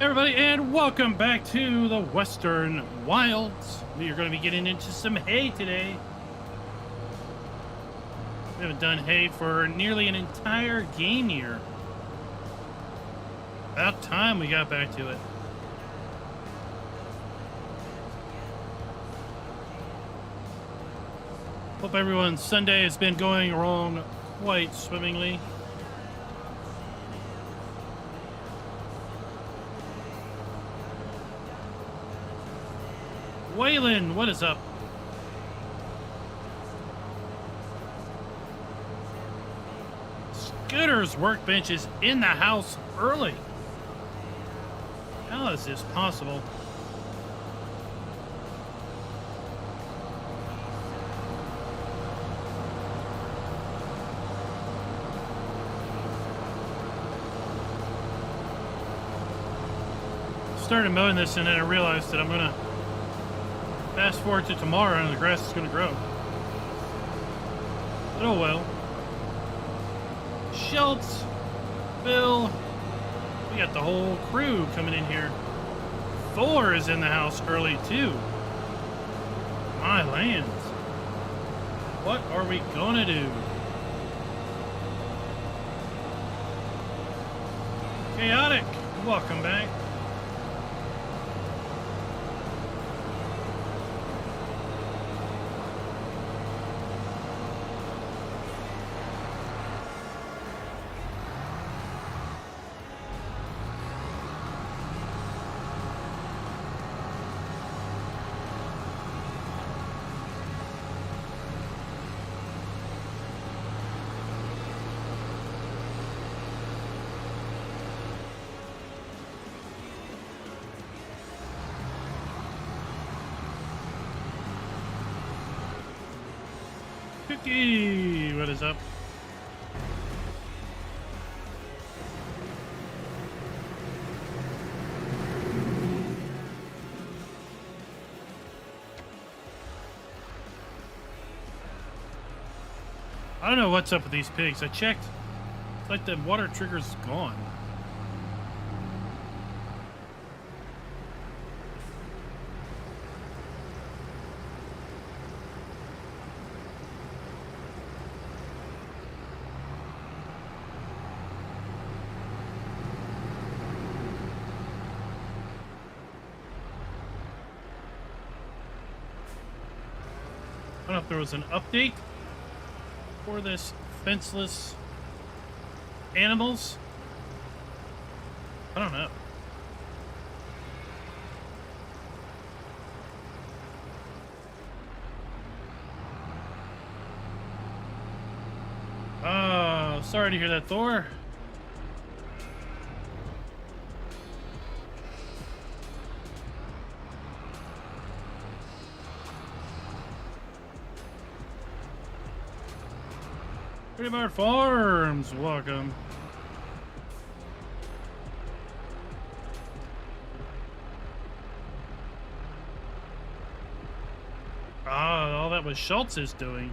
Everybody, and welcome back to the Western Wilds. We are going to be getting into some hay today. We haven't done hay for nearly an entire game year. About time we got back to it. Hope everyone's Sunday has been going along quite swimmingly. Waylon, what is up? Scooter's workbench is in the house early. How is this possible? Started mowing this and then I realized that I'm gonna fast forward to tomorrow and the grass is going to grow. But oh well. Schultz, Bill, we got the whole crew coming in here. Thor is in the house early too. My lands. What are we going to do? Chaotic, welcome back. Cookie, what is up? I don't know what's up with these pigs. I checked. It's like the water trigger's gone. I don't know if there was an update for this fenceless animals. I don't know. Oh, sorry to hear that, Thor. Prairie Farms, welcome. Ah, all that was Schultz is doing.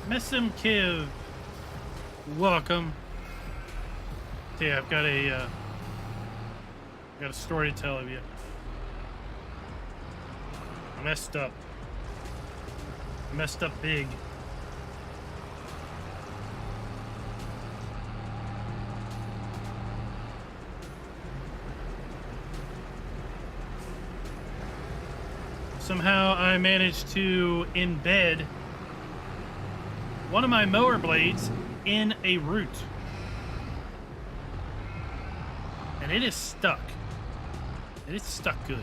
Messim Kiv, welcome. Yeah, I've got a story to tell of you. I messed up. I messed up big. Somehow I managed to embed one of my mower blades in a root. And it is stuck. And it's stuck good.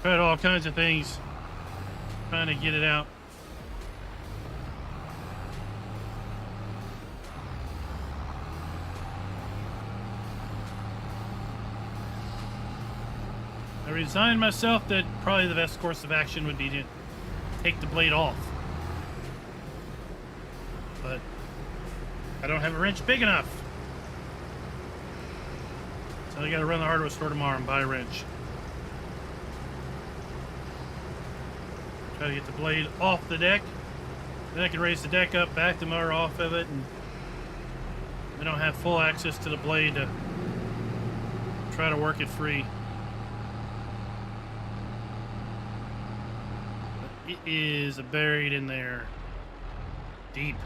Tried all kinds of things Trying to get it out. I resigned myself that probably the best course of action would be to take the blade off. But I don't have a wrench big enough. So I gotta run the hardware store tomorrow and buy a wrench. Try to get the blade off the deck. Then I can raise the deck up, back the motor off of it, and I don't have full access to the blade to try to work it free. But it is buried in there. Deep.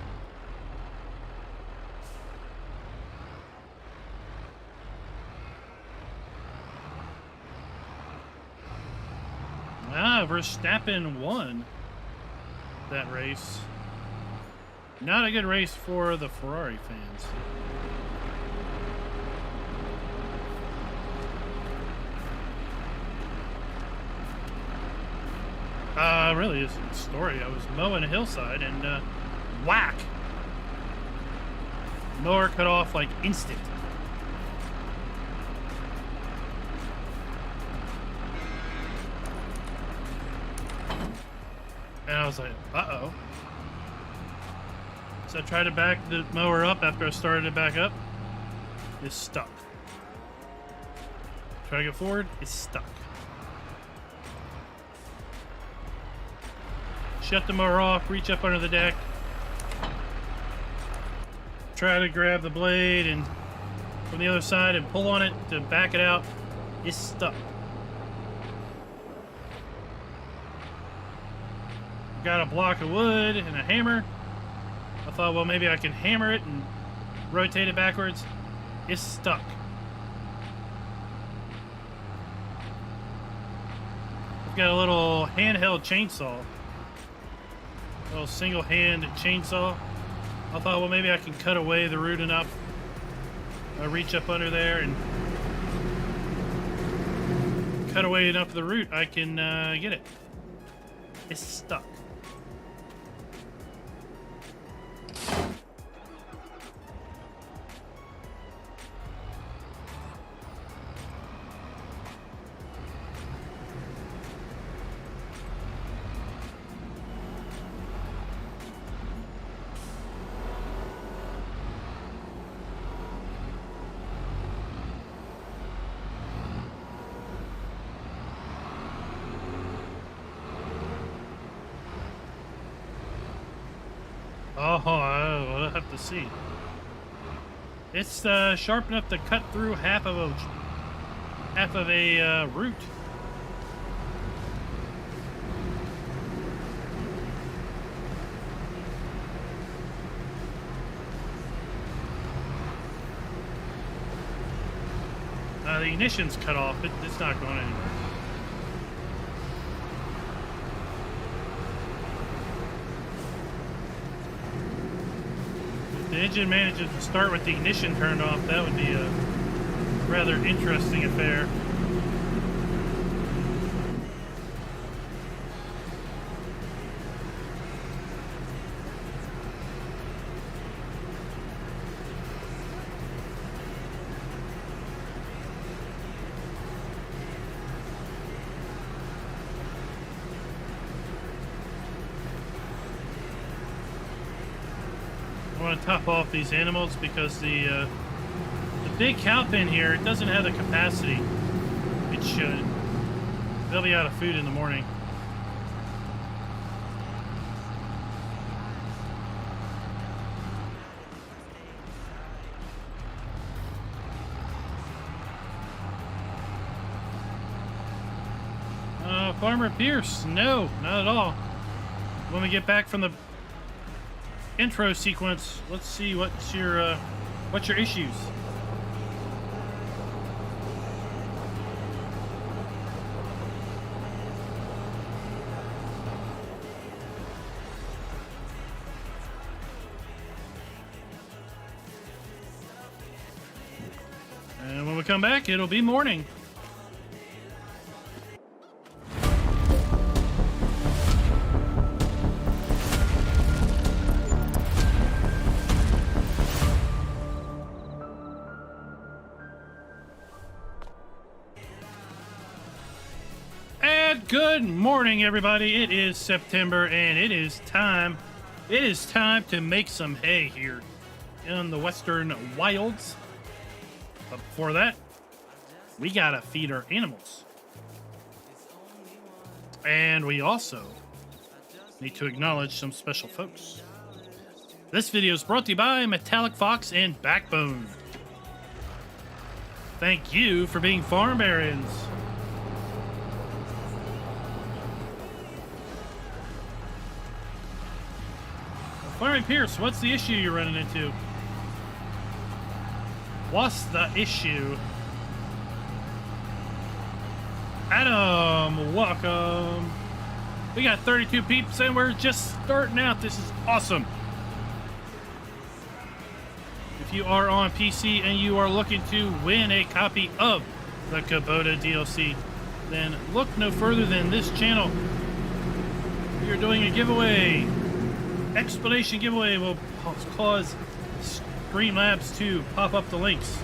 Ah, Verstappen won that race. Not a good race for the Ferrari fans. Really is a story. I was mowing a hillside and whack! Mower cut off like instant. And I was like, uh-oh. So I tried to back the mower up after I started it back up. It's stuck. Try to go forward, it's stuck. Shut the mower off, reach up under the deck. Try to grab the blade and from the other side and pull on it to back it out. It's stuck. Got a block of wood and a hammer. I thought, well, maybe I can hammer it and rotate it backwards. It's stuck. I've got a little handheld chainsaw. A little single hand chainsaw. I thought, well, maybe I can cut away the root enough. I reach up under there and cut away enough of the root, I can get it. It's stuck. Oh, I'll have to see. It's sharp enough to cut through half of a root. The ignition's cut off. It's not going anywhere. If the engine manages to start with the ignition turned off, that would be a rather interesting affair. I want to top off these animals because the big cow pen here, it doesn't have the capacity it should. They'll be out of food in the morning. Farmer Pierce, no, not at all. When we get back from the intro sequence, let's see what's your issues. And when we come back, it'll be morning. Good morning, everybody. It is September, and it is time to make some hay here in the western wilds. But before that, we gotta feed our animals. And we also need to acknowledge some special folks. This video is brought to you by Metallic Fox and Backbone. Thank you for being farm barons. Larry Pierce, what's the issue you're running into? What's the issue? Adam, welcome. We got 32 peeps and we're just starting out. This is awesome. If you are on PC and you are looking to win a copy of the Kubota Dlc, then look no further than this channel. We are doing a giveaway. Explanation giveaway will cause Streamlabs to pop up the links.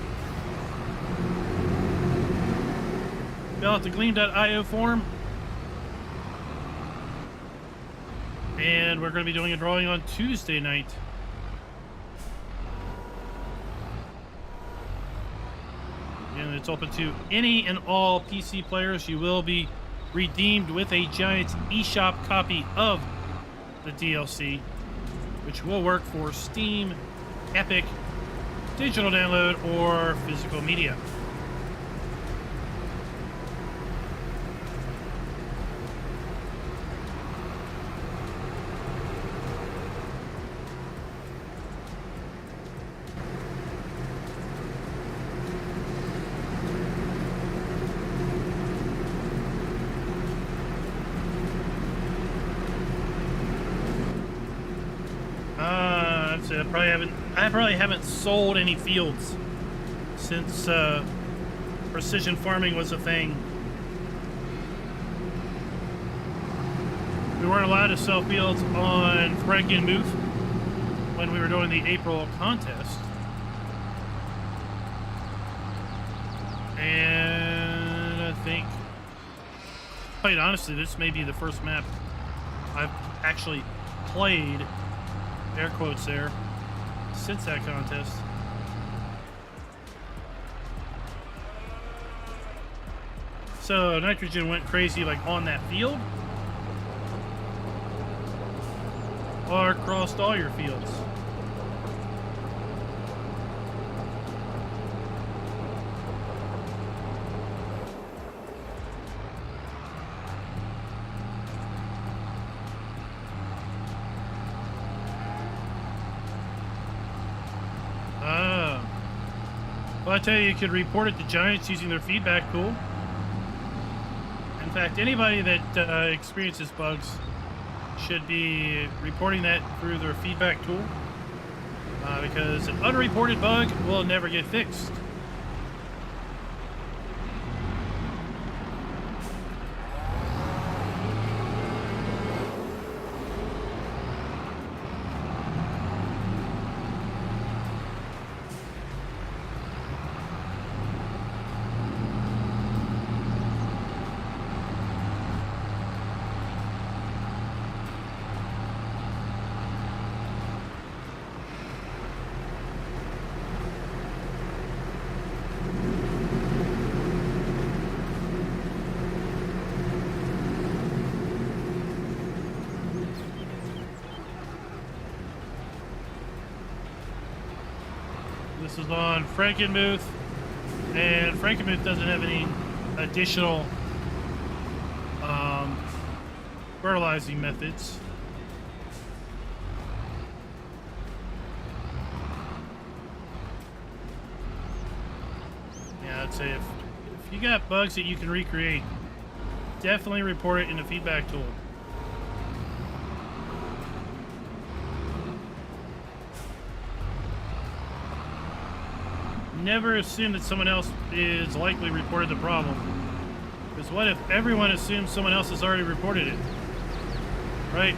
Fill out the gleam.io form. And we're going to be doing a drawing on Tuesday night. And it's open to any and all PC players. You will be redeemed with a Giants eShop copy of the DLC, which will work for Steam, Epic, digital download, or physical media. I probably haven't sold any fields since precision farming was a thing. We weren't allowed to sell fields on Frankenmuth when we were doing the April contest. And I think, quite honestly, this may be the first map I've actually played, air quotes there, since that contest. So nitrogen went crazy like on that field or across all your fields. Well, I tell you could report it to Giants using their feedback tool. In fact, anybody that experiences bugs should be reporting that through their feedback tool, because an unreported bug will never get fixed. This is on Frankenmuth, and Frankenmuth doesn't have any additional fertilizing methods. Yeah, I'd say if you got bugs that you can recreate, definitely report it in the feedback tool. Never assume that someone else is likely reported the problem. Because what if everyone assumes someone else has already reported it? Right?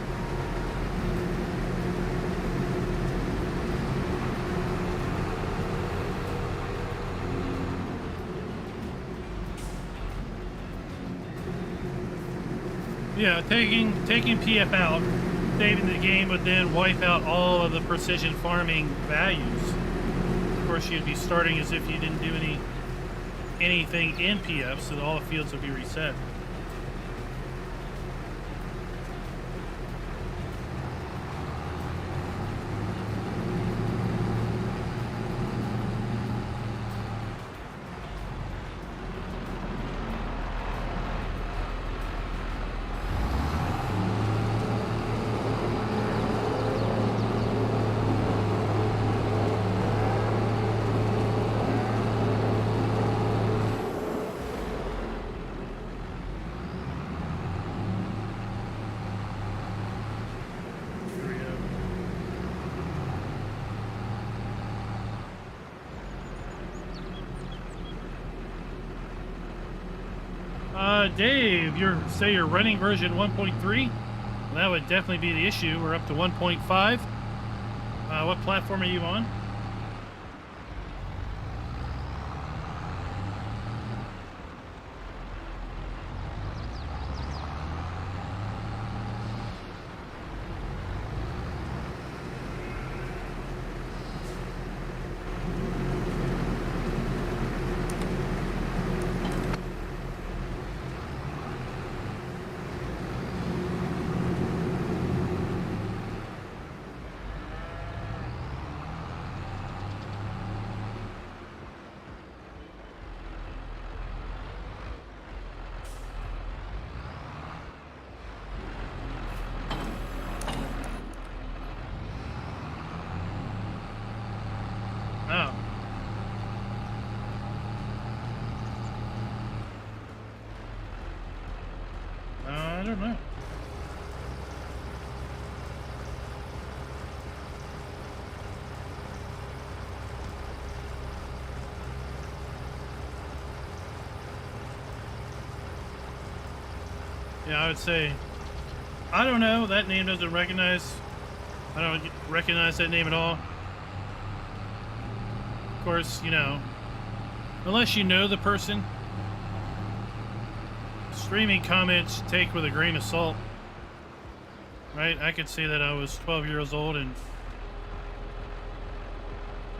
Yeah, taking PF out, saving the game would then wipe out all of the precision farming values. Of course, you'd be starting as if you didn't do anything in PF, so all the fields would be reset. Dave, you're running version 1.3? Well, that would definitely be the issue. We're up to 1.5. What platform are you on? Oh. I don't know. Yeah, I would say, I don't know. That name doesn't recognize. I don't recognize that name at all. Of course, you know, unless you know the person, streaming comments take with a grain of salt, right? I could say that I was 12 years old and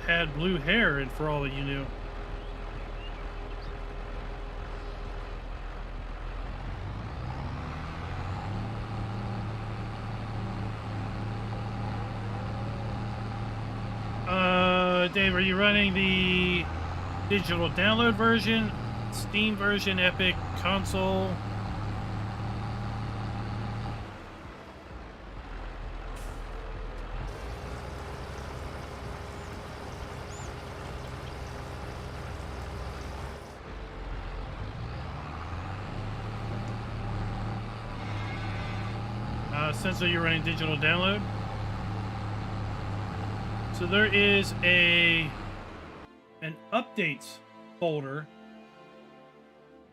had blue hair, and for all that you knew. Dave, are you running the digital download version, Steam version, Epic, console? Since you're running digital download. So there is an updates folder.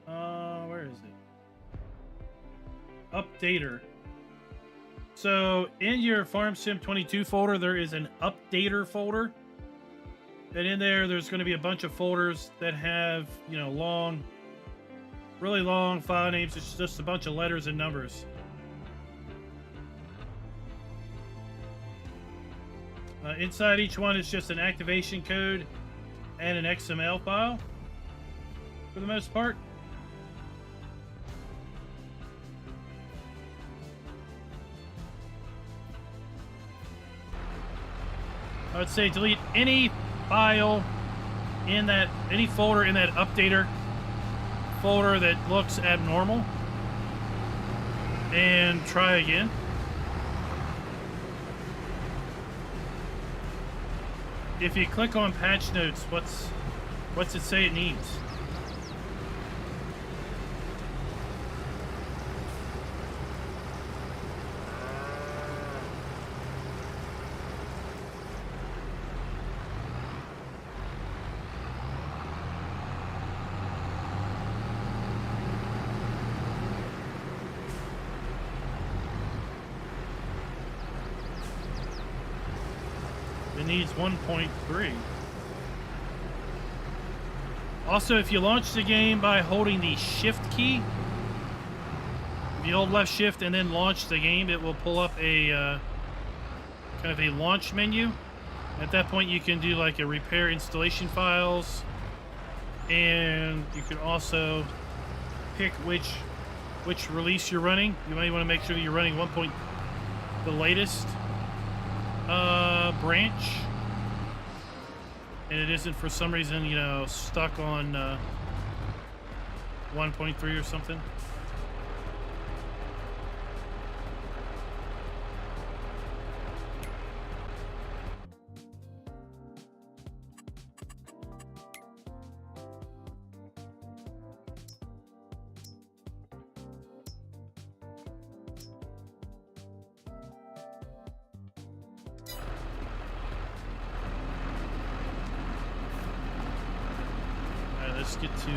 Where is it? Updater. So in your Farm Sim 22 folder, there is an updater folder. And in there, there's going to be a bunch of folders that have, you know, long, really long file names. It's just a bunch of letters and numbers. Inside each one is just an activation code and an XML file, for the most part. I would say delete any file in that, any folder in that updater folder that looks abnormal, and try again. If you click on patch notes, what's it say it needs? Needs 1.3. Also, if you launch the game by holding the shift key, if If you hold left shift and then launch the game, it will pull up a kind of a launch menu. At that point, you can do like a repair installation files, and you can also pick which release you're running. You might want to make sure that you're running the latest branch, and it isn't for some reason, you know, stuck on 1.3 or something. Let's get to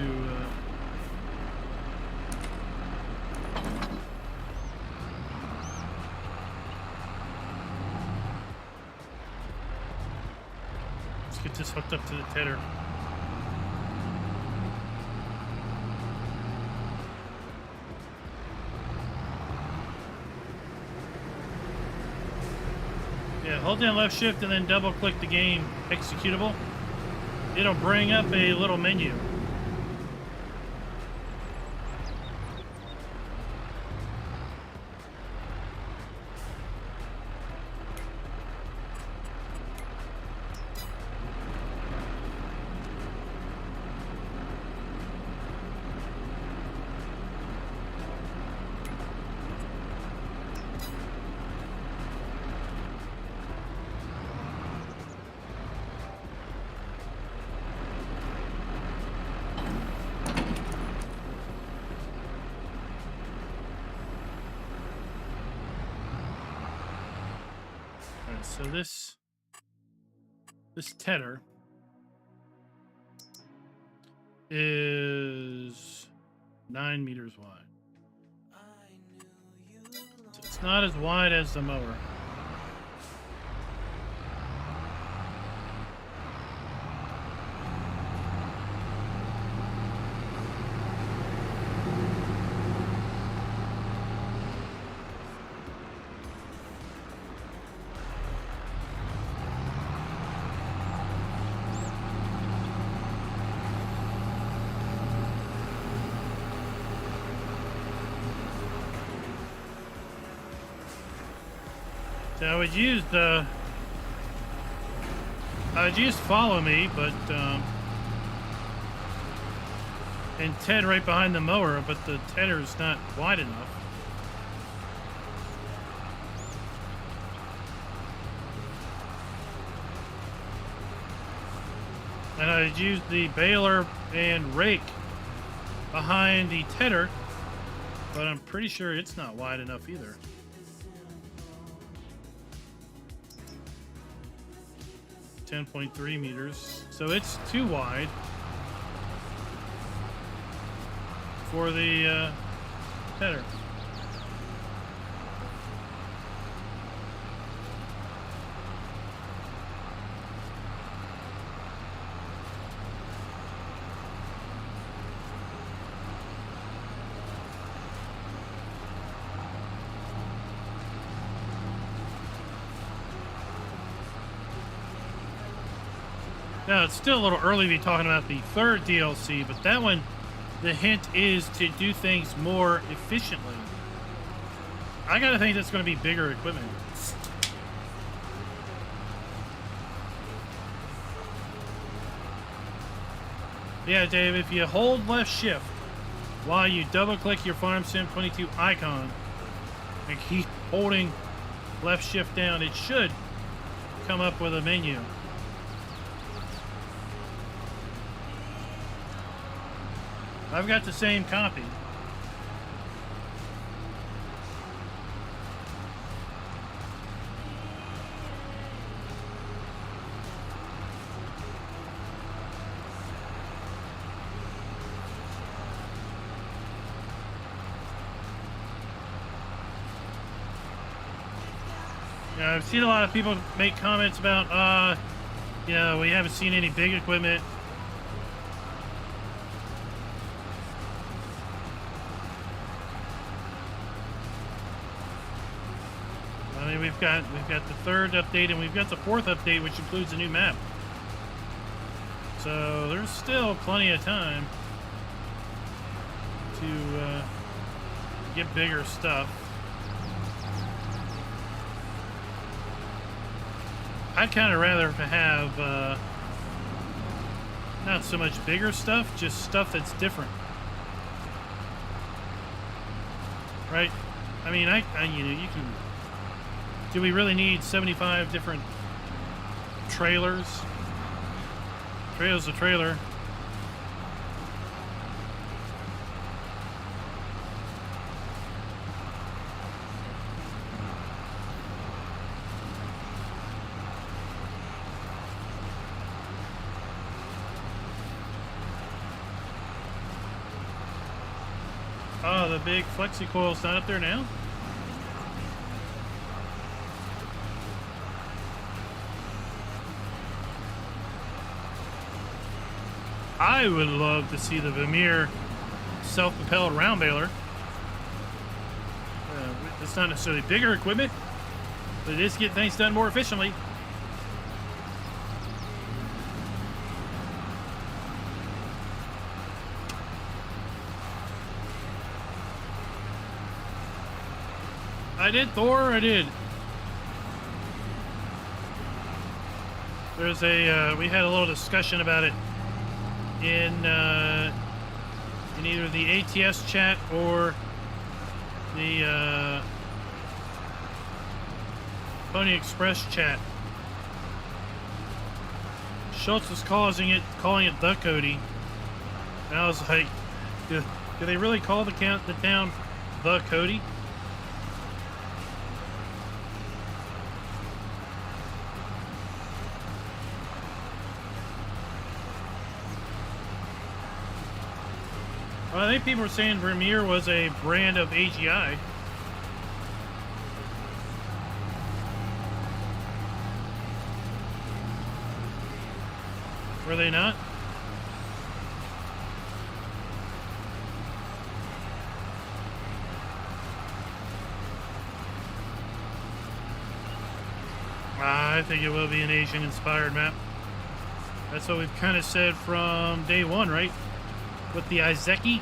let's get this hooked up to the tedder. Yeah, hold down left shift and then double click the game executable. It'll bring up a little menu. So this tedder is 9 meters wide. So it's not as wide as the mower. So I would use follow me, but and Ted right behind the mower, but the tedder's not wide enough. And I'd use the baler and rake behind the tedder, but I'm pretty sure it's not wide enough either. .3 meters, so it's too wide for the tedder. Now, it's still a little early to be talking about the third DLC, but that one, the hint is to do things more efficiently. I gotta think that's going to be bigger equipment. Yeah, Dave, if you hold left shift while you double click your Farm Sim 22 icon and keep holding left shift down, it should come up with a menu. I've got the same copy. Yeah, I've seen a lot of people make comments about, you know, we haven't seen any big equipment. And we've got the third update, and we've got the fourth update, which includes a new map. So there's still plenty of time to get bigger stuff. I'd kind of rather have not so much bigger stuff, just stuff that's different, right? I mean, you know, you can. Do we really need 75 different trailers? Trailer's a trailer. Oh, the big flexi coil's not up there now? I would love to see the Vermeer self-propelled round baler. It's not necessarily bigger equipment, but it is to get things done more efficiently. I did, Thor, I did. There's a, we had a little discussion about it in either the ATS chat or the Pony Express chat. Schultz was calling it the Cody, and I was like, do they really call the town the Cody? Well, I think people were saying Vermeer was a brand of AGI. Were they not? I think it will be an Asian-inspired map. That's what we've kind of said from day one, right? With the Izeki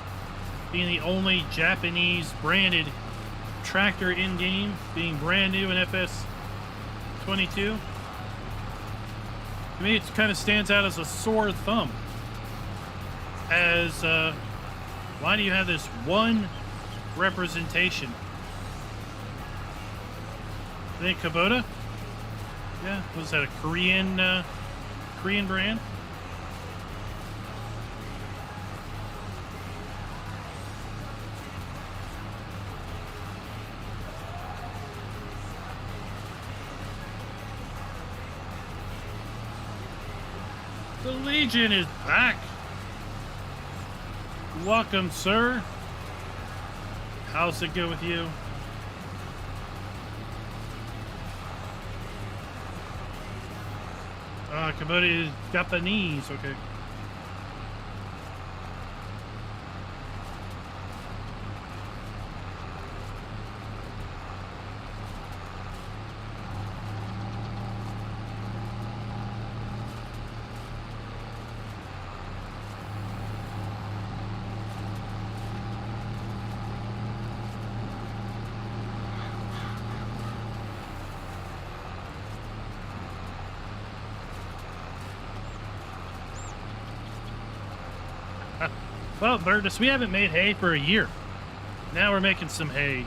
being the only Japanese branded tractor in game, being brand new in FS22. To me, it kind of stands out as a sore thumb. As why do you have this one representation? I think Kubota. Yeah, was that a Korean brand? The Legion is back. Welcome, sir. How's it go with you? Kubota is Japanese, okay. Well, Burgess, we haven't made hay for a year. Now we're making some hay.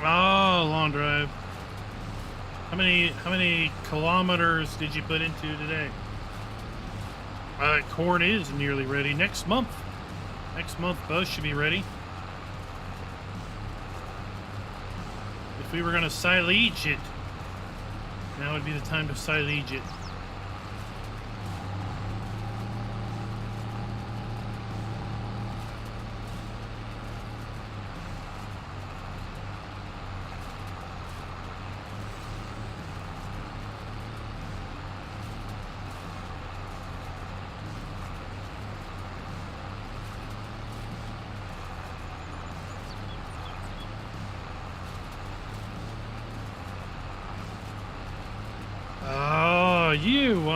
Oh, long drive. How many kilometers did you put into today? Corn is nearly ready. Next month both should be ready. If we were going to silage it, now would be the time to silage it.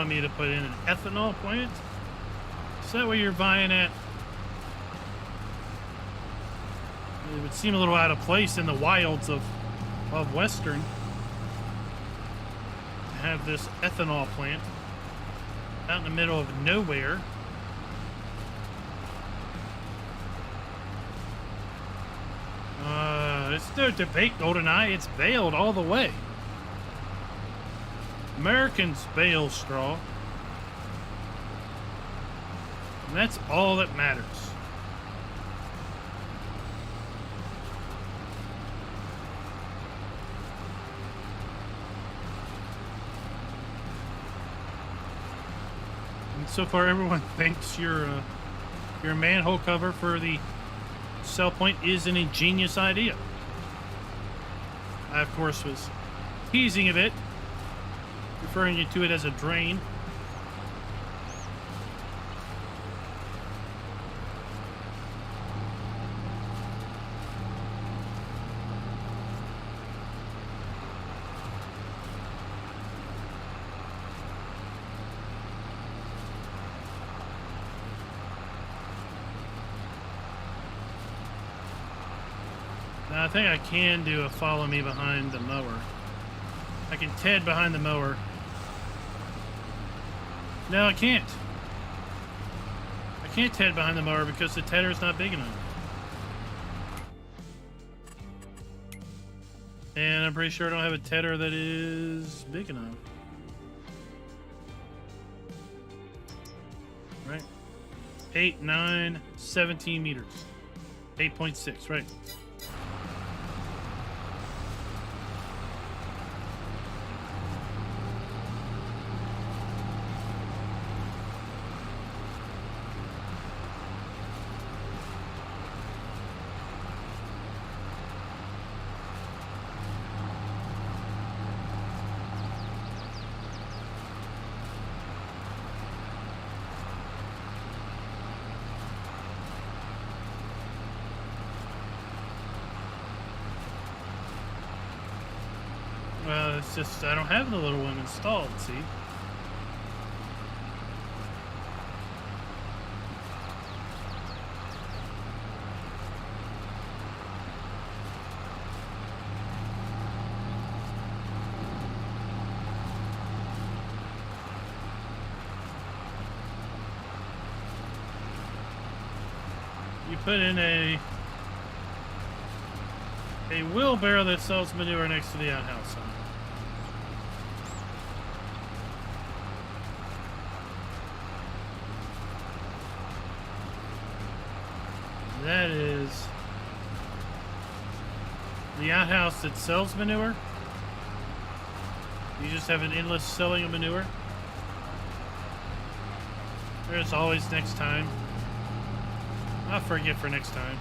want me to put in an ethanol plant? Is that what you're buying at? It would seem a little out of place in the wilds of Western to have this ethanol plant out in the middle of nowhere. There's no debate, GoldenEye. It's baled all the way. Americans bale straw. And that's all that matters. And so far, everyone thinks your manhole cover for the cell point is an ingenious idea. I, of course, was teasing a bit, referring you to it as a drain. Now, I think I can do a follow me behind the mower. I can Ted behind the mower. No, I can't. I can't Ted behind the mower because the tedder is not big enough. And I'm pretty sure I don't have a tedder that is big enough. Right? 8, 9, 17 meters. 8.6, right. Well, it's just, I don't have the little one installed, see? You put in a wheelbarrow that sells manure next to the outhouse. That is the outhouse that sells manure. You just have an endless selling of manure. There's always next time. I'll forget for next time.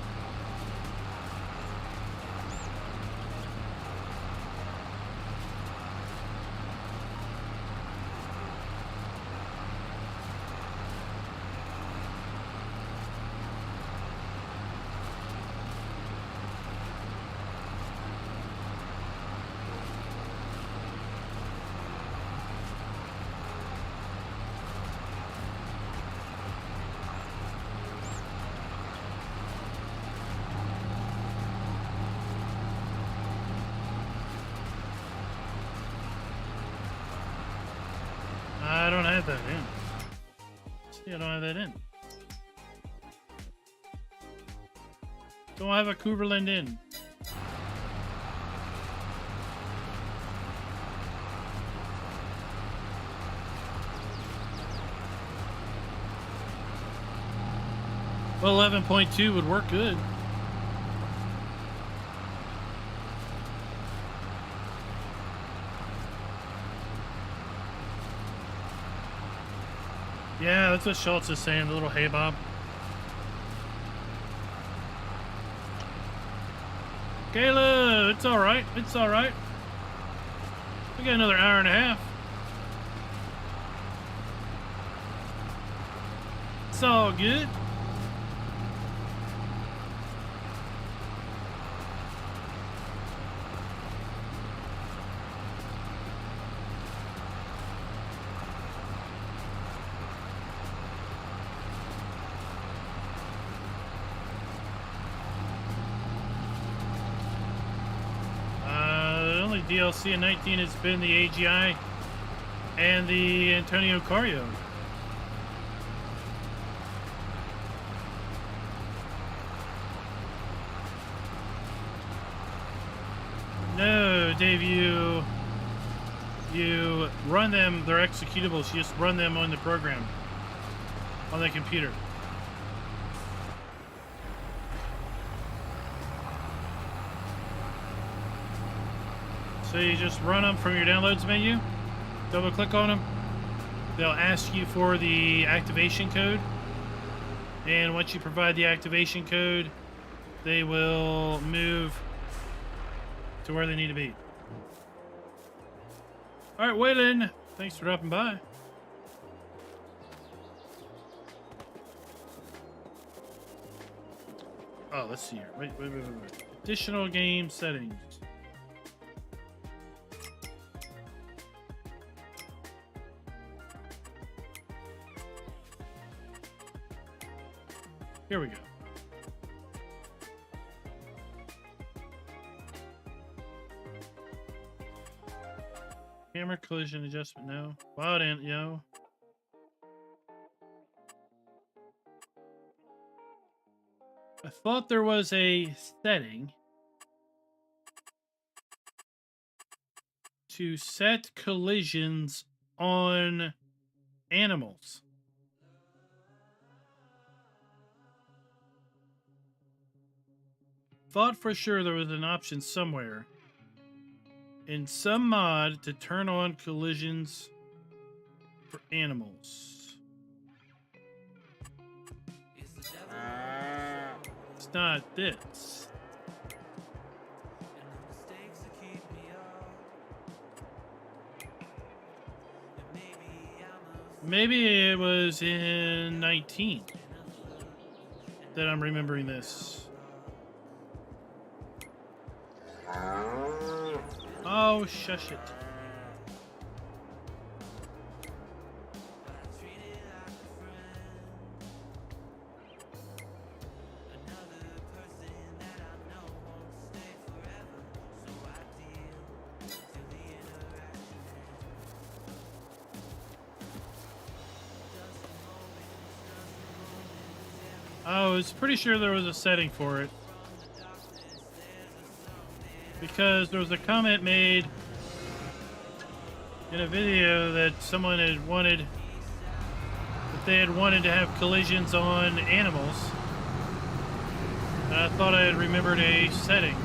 I don't have that in. See, I don't have that in. Don't have a Cooperland in. Well, 11.2 would work good. Yeah, that's what Schultz is saying, the little hay bob. Kayla, it's alright. It's alright. We got another hour and a half. It's all good. DLC in 19 has been the AGI and the Antonio Cario. No, Dave, you run them, they're executables, you just run them on the program, on the computer. So you just run them from your downloads menu, double click on them, they'll ask you for the activation code, and once you provide the activation code, they will move to where they need to be. All right, Waylon, thanks for dropping by. Oh, let's see here. Wait. Additional game settings. Here we go. Camera collision adjustment, no. Wild ant, yo. I thought there was a setting to set collisions on animals. Thought for sure there was an option somewhere in some mod to turn on collisions for animals. It's not this. Maybe it was in 19 that I'm remembering this. Oh, shush it. I was pretty sure there was a setting for it, because there was a comment made in a video that someone had wanted, that they had wanted to have collisions on animals, and I thought I had remembered a setting.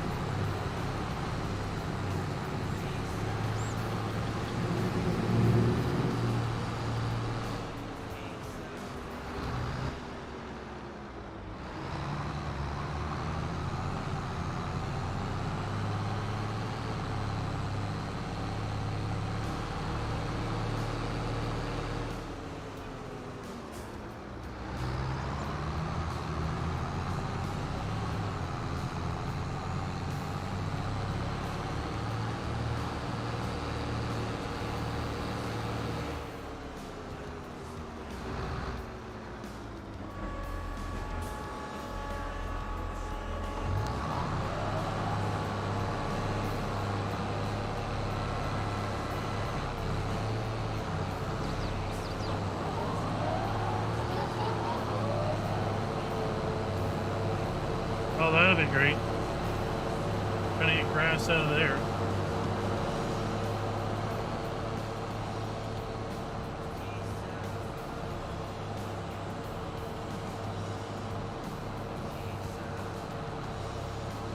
Oh, that'd be great. Trying to get grass out of there.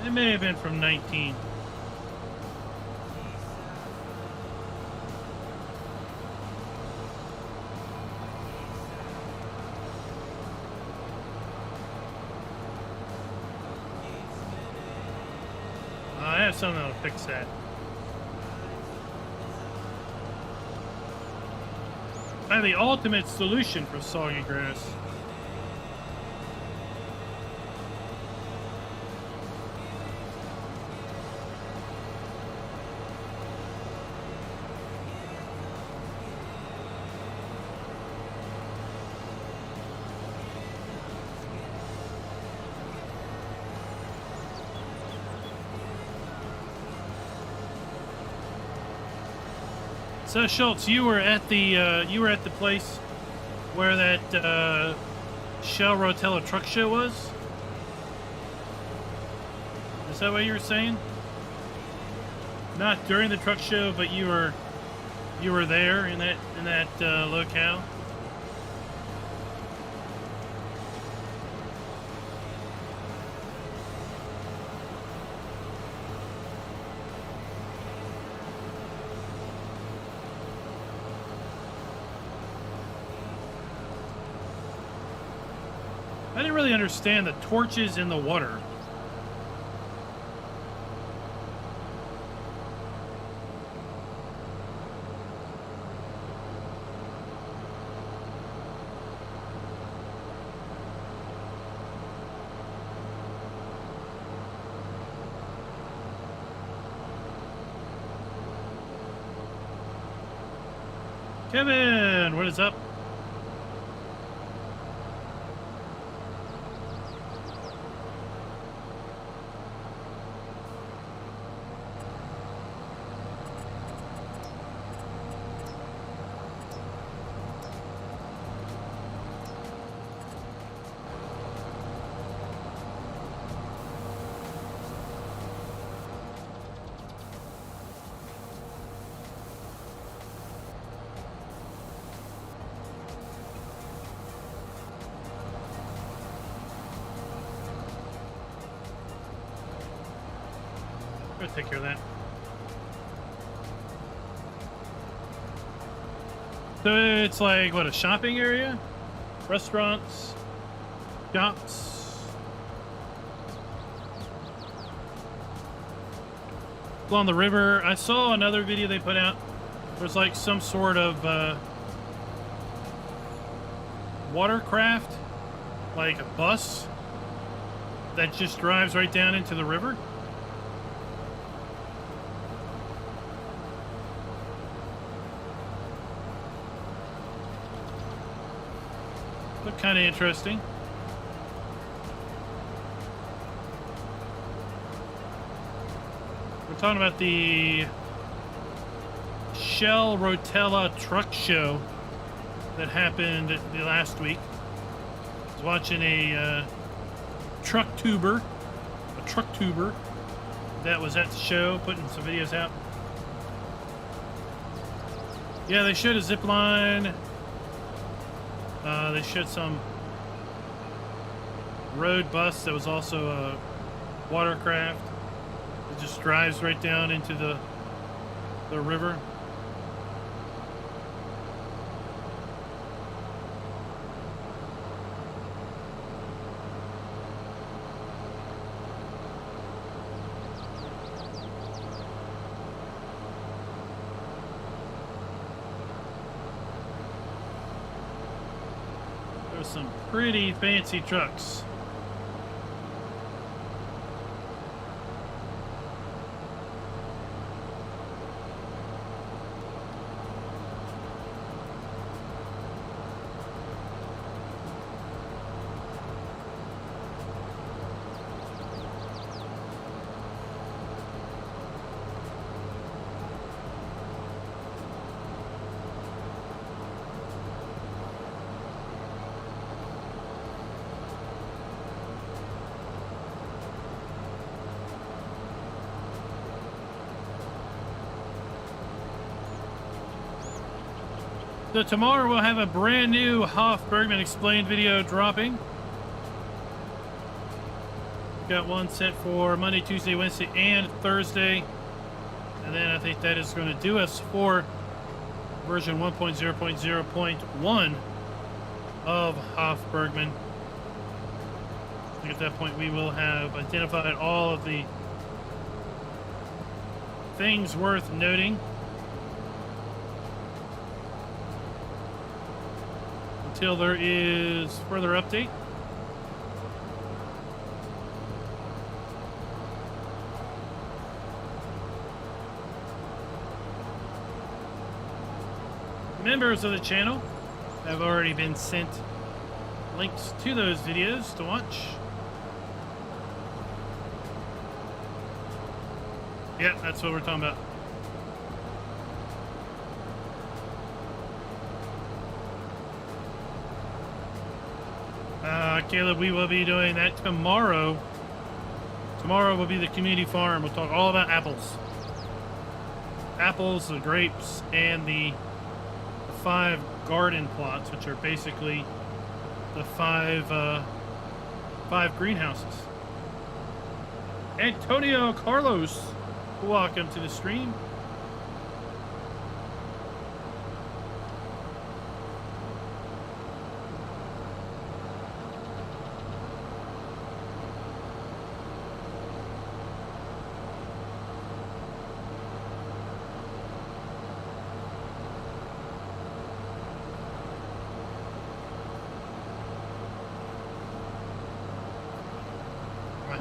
It may have been from 19. I have something that'll fix that. I have the ultimate solution for soggy grass. So Schultz, you were at the place where that Shell Rotella truck show was. Is that what you were saying? Not during the truck show, but you were there in that locale. I didn't really understand the torches in the water. Kevin, what is up? I'll take care of that. So it's like, what, a shopping area? Restaurants? Shops? Along the river. I saw another video they put out. There's like some sort of watercraft, like a bus that just drives right down into the river. Looked kind of interesting. We're talking about the Shell Rotella truck show that happened the last week. I was watching a truck tuber that was at the show, putting some videos out. Yeah, they showed a zip line. They showed some road bus that was also a watercraft. It just drives right down into the river. Some pretty fancy trucks. So tomorrow we'll have a brand new Hoff Bergman Explained video dropping. Got one set for Monday, Tuesday, Wednesday, and Thursday. And then I think that is going to do us for version 1.0.0.1 of Hoff Bergman. I think at that point we will have identified all of the things worth noting. Until there is further update. Members of the channel have already been sent links to those videos to watch. Yeah, that's what we're talking about. Caleb, we will be doing that tomorrow. Tomorrow will be the community farm. We'll talk all about apples. Apples, the grapes, and the 5 garden plots, which are basically the 5 greenhouses. Antonio Carlos, welcome to the stream.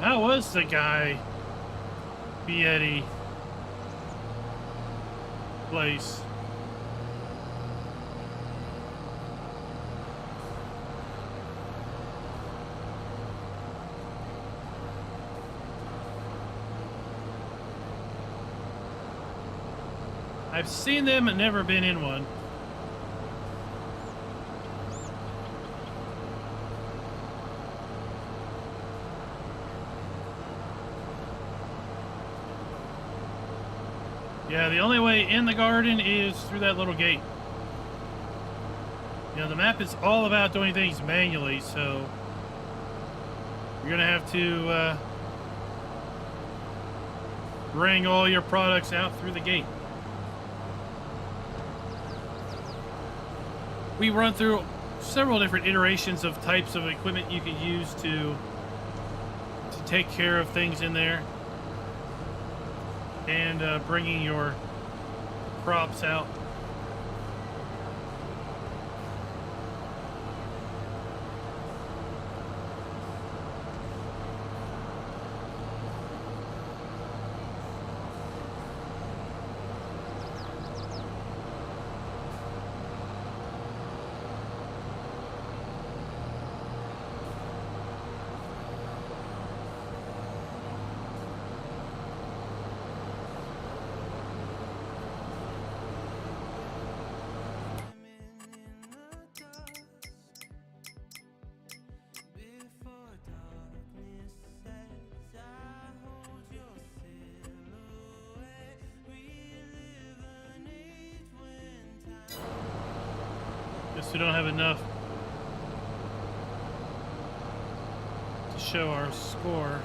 How was the guy Fieri place? I've seen them and never been in one. Yeah, the only way in the garden is through that little gate. You know, the map is all about doing things manually, so you're gonna have to bring all your products out through the gate. We run through several different iterations of types of equipment you can use to take care of things in there. And bringing your crops out. Guess we don't have enough to show our score.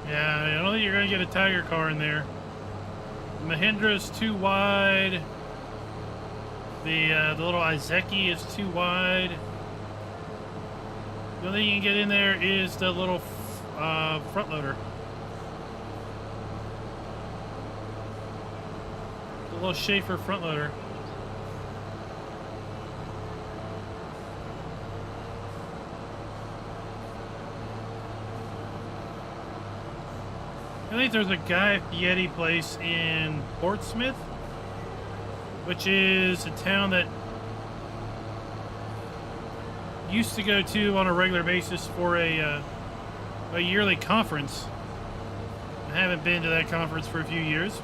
Yeah, I don't think you're going to get a Tiger car in there. The Mahindra's too wide. The little Izeki is too wide. The only thing you can get in there is the little front loader. The little Schaefer front loader. I think there's a Guy Fieri place in Portsmouth, which is a town that used to go to on a regular basis for a yearly conference. I haven't been to that conference for a few years,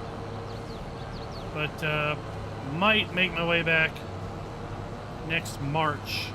but might make my way back next March.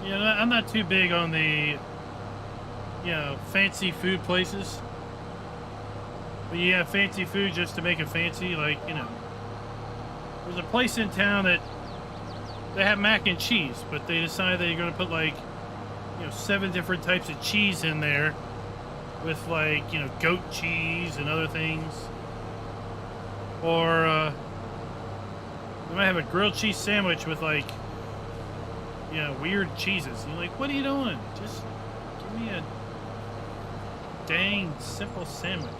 Yeah, I'm not too big on the, fancy food places. But you have fancy food just to make it fancy, like, there's a place in town that they have mac and cheese, but they decide that you're going to put, 7 different types of cheese in there with, goat cheese and other things. Or, they might have a grilled cheese sandwich with, weird cheeses. You're like, what are you doing? Just give me a dang simple sandwich.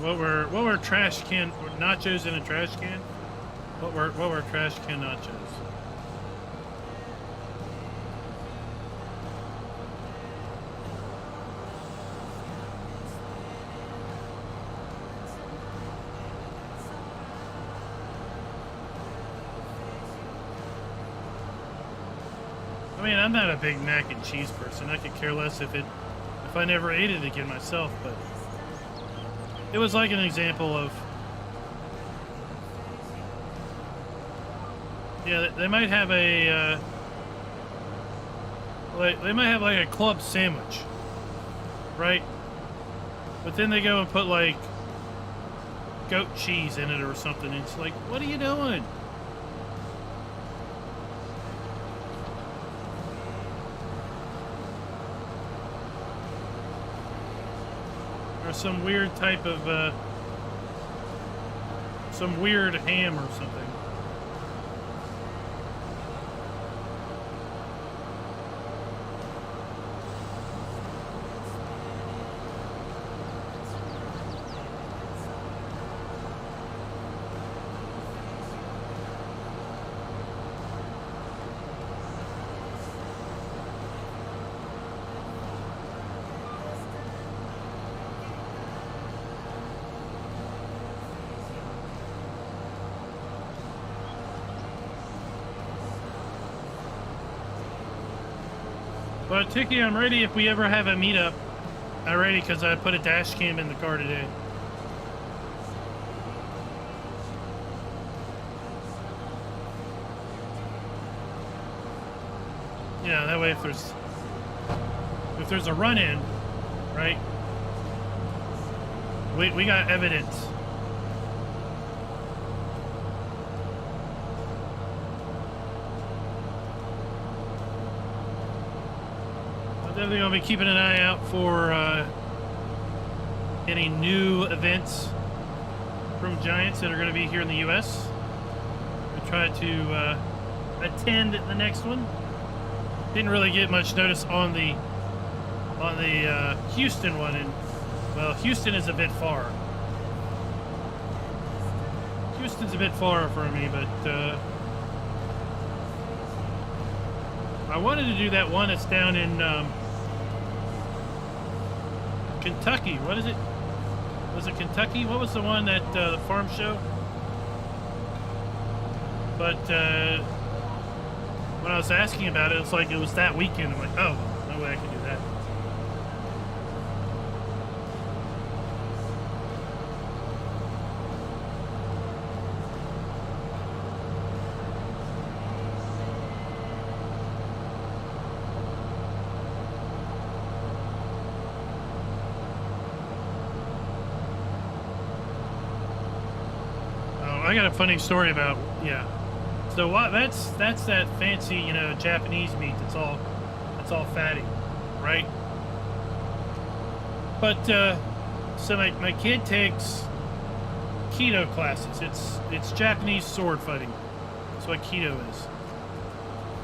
What were trash can nachos in a trash can? What were trash can nachos? I mean, I'm not a big mac and cheese person. I could care less if I never ate it again myself, but it was like an example of, yeah, they might have a they might have like a club sandwich, right? But then they go and put like goat cheese in it or something, and it's like, what are you doing? Or some weird type of some weird ham or something. But Tiki, I'm ready if we ever have a meetup. I'm ready because I put a dash cam in the car today. Yeah, that way if there's a run-in, right? We got evidence. Definitely gonna be keeping an eye out for any new events from Giants that are going to be here in the U.S. We try to attend the next one. Didn't really get much notice on the Houston one, and well, Houston is a bit far. Houston's a bit far for me, but I wanted to do that one that's down in Kentucky. What is it? Was it Kentucky? What was the one that the farm show? But when I was asking about it, it's like it was that weekend. I'm like, oh, no way I can do that. I got a funny story about, yeah. So what? That's that fancy, you know, Japanese meat. That's all fatty, right? But so my kid takes keto classes. It's Japanese sword fighting. That's what keto is.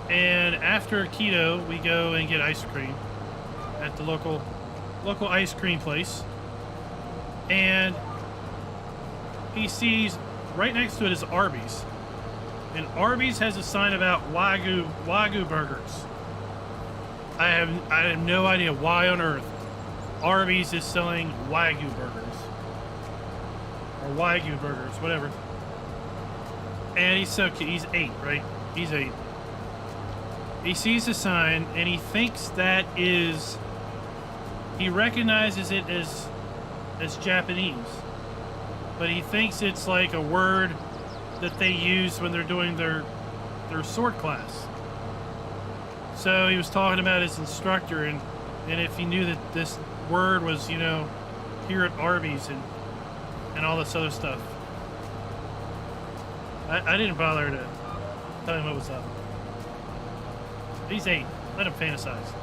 And after keto, we go and get ice cream at the local ice cream place, and he sees. Right next to it is Arby's, and Arby's has a sign about Wagyu burgers. I have no idea why on earth Arby's is selling Wagyu burgers or Wagyu burgers, whatever. And he's 8, right? He's 8. He sees the sign and he thinks that is. He recognizes it as Japanese. But he thinks it's like a word that they use when they're doing their sword class. So he was talking about his instructor and if he knew that this word was, you know, here at Arby's and all this other stuff. I didn't bother to tell him what was up. He's 8. Let him fantasize.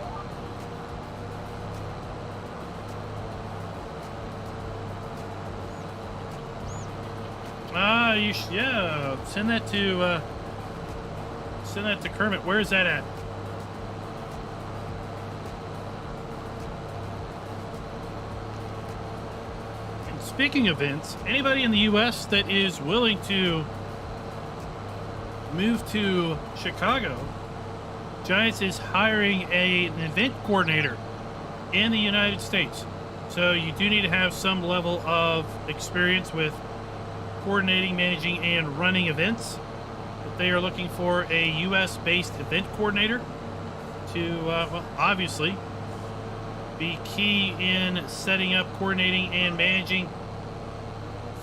Yeah. Send that to Kermit. Where is that at? speaking of events, anybody in the U.S. that is willing to move to Chicago, Giants is hiring an event coordinator in the United States. So you do need to have some level of experience with coordinating, managing, and running events. But they are looking for a U.S.-based event coordinator to, well, obviously, be key in setting up, coordinating, and managing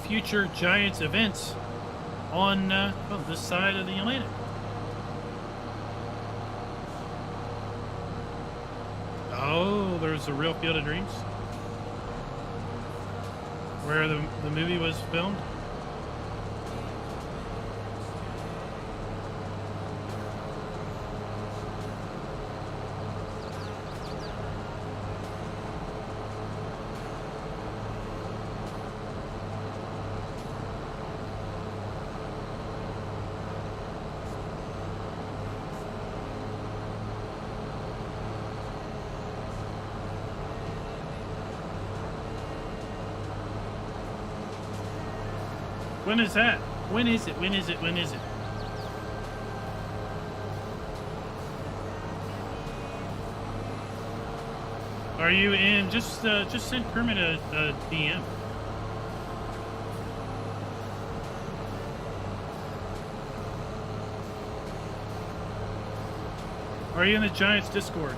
future Giants events on well, this side of the Atlantic. Oh, there's a real Field of Dreams where the movie was filmed. When is that? When is it? When is it? When is it? Are you in? Just send Kermit a DM. Are you in the Giants Discord?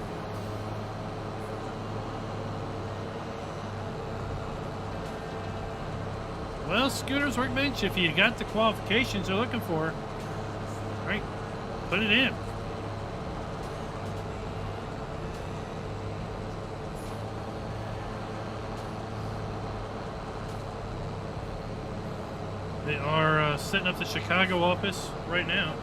Well, Scooter's Workbench, if you got the qualifications they're looking for, right, put it in. They are setting up the Chicago office right now.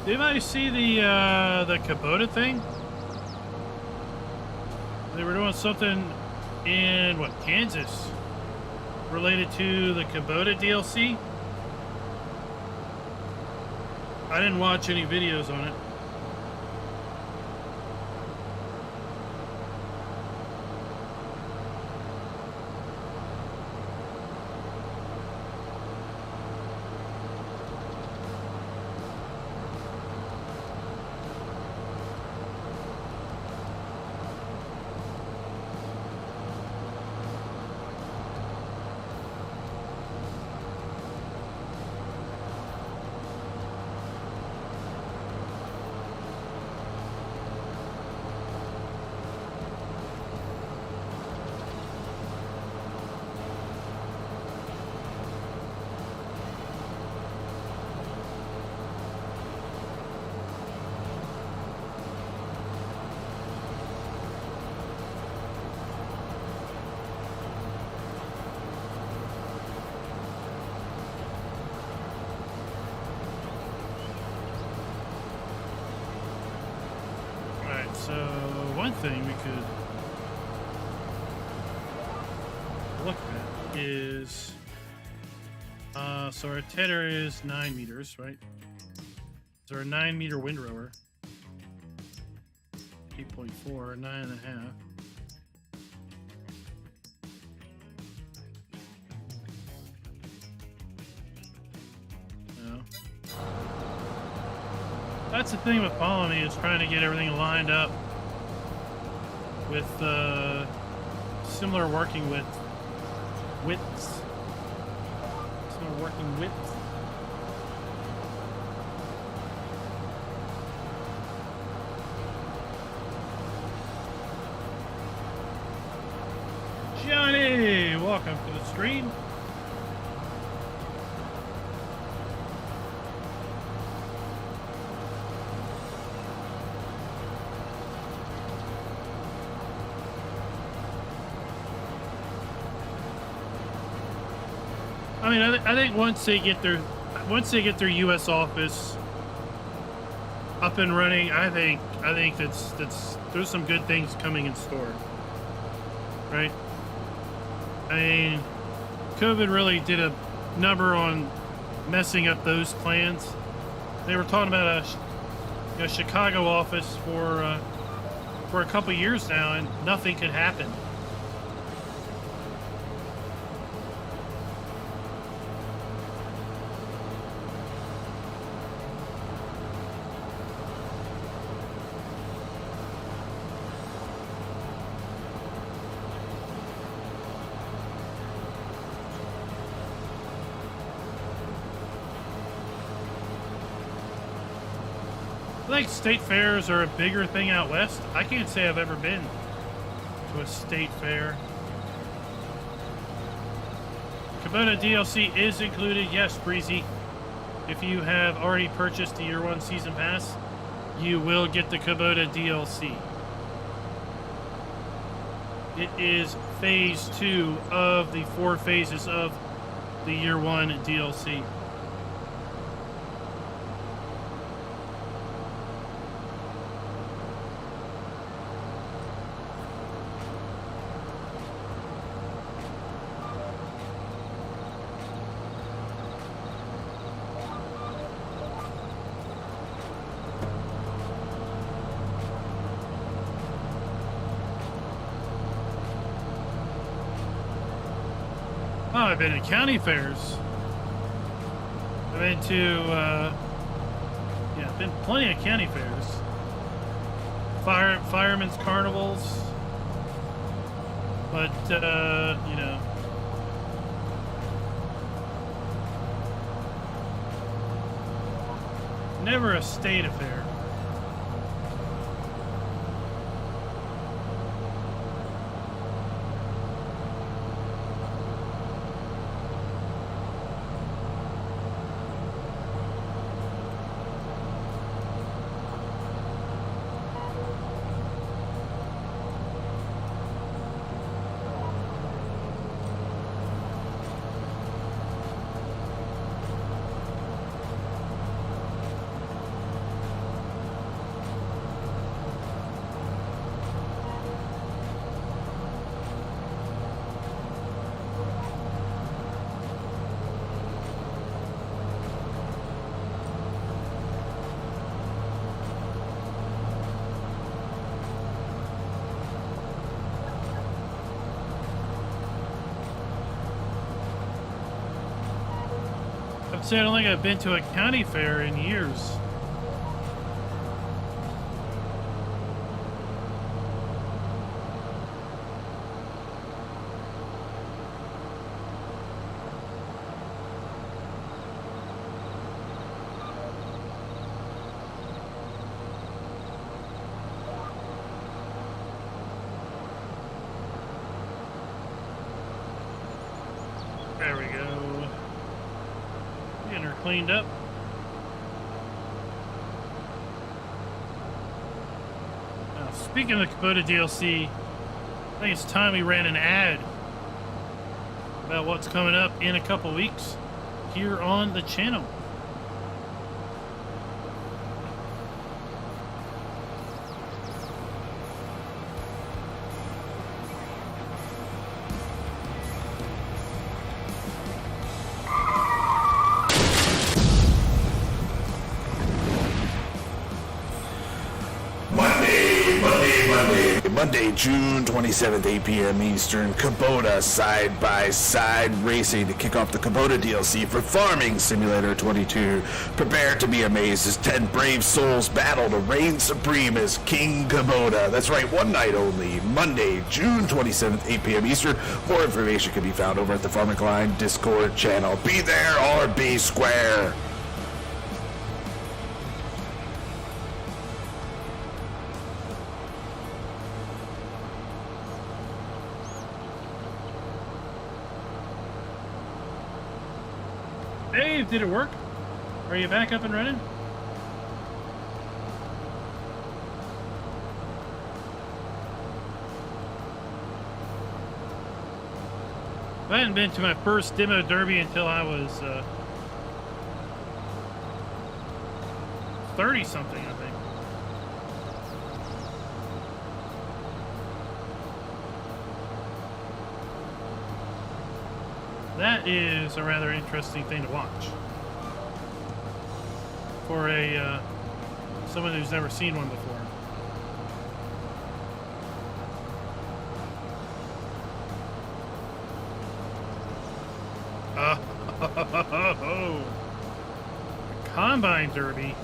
Did anybody see the Kubota thing? They were doing something in, what, Kansas, related to the Kubota Dlc. I didn't watch any videos on it. So one thing we could look at is, so our tedder is 9 meters, right? So our 9 meter windrower, 8.4, 9.5. That's the thing with following me, is trying to get everything lined up with similar working widths. Similar working widths. Johnny, welcome. welcome to the stream. I mean, I think once they get their U.S. office up and running, I think that's there's some good things coming in store, right? I mean, COVID really did a number on messing up those plans. They were talking about a Chicago office for a couple years now, and nothing could happen. I think state fairs are a bigger thing out west. I can't say I've ever been to a state fair. Kubota DLC is included. Yes, Breezy. If you have already purchased the Year 1 Season Pass, you will get the Kubota DLC. It is phase 2 of the 4 phases of the Year 1 DLC. Oh, I've been to county fairs. I've been to, yeah, I've been plenty of county fairs. Firemen's carnivals. But, you know. Never a state affair. I don't think I've been to a county fair in years. There we go. Getting her cleaned up. Now, speaking of the Kubota DLC, I think it's time we ran an ad about what's coming up in a couple weeks here on the channel. Monday, June 27th, 8 p.m. Eastern, Kubota side-by-side racing to kick off the Kubota DLC for Farming Simulator 22. Prepare to be amazed as 10 brave souls battle to reign supreme as King Kubota. That's right, one night only. Monday, June 27th, 8 p.m. Eastern. More information can be found over at the FARMER-KLEIN Discord channel. Be there or be square. did it work? Are you back up and running? I hadn't been to my first demo derby until I was 30-something, I think. That is a rather interesting thing to watch for a someone who's never seen one before. Combine derby.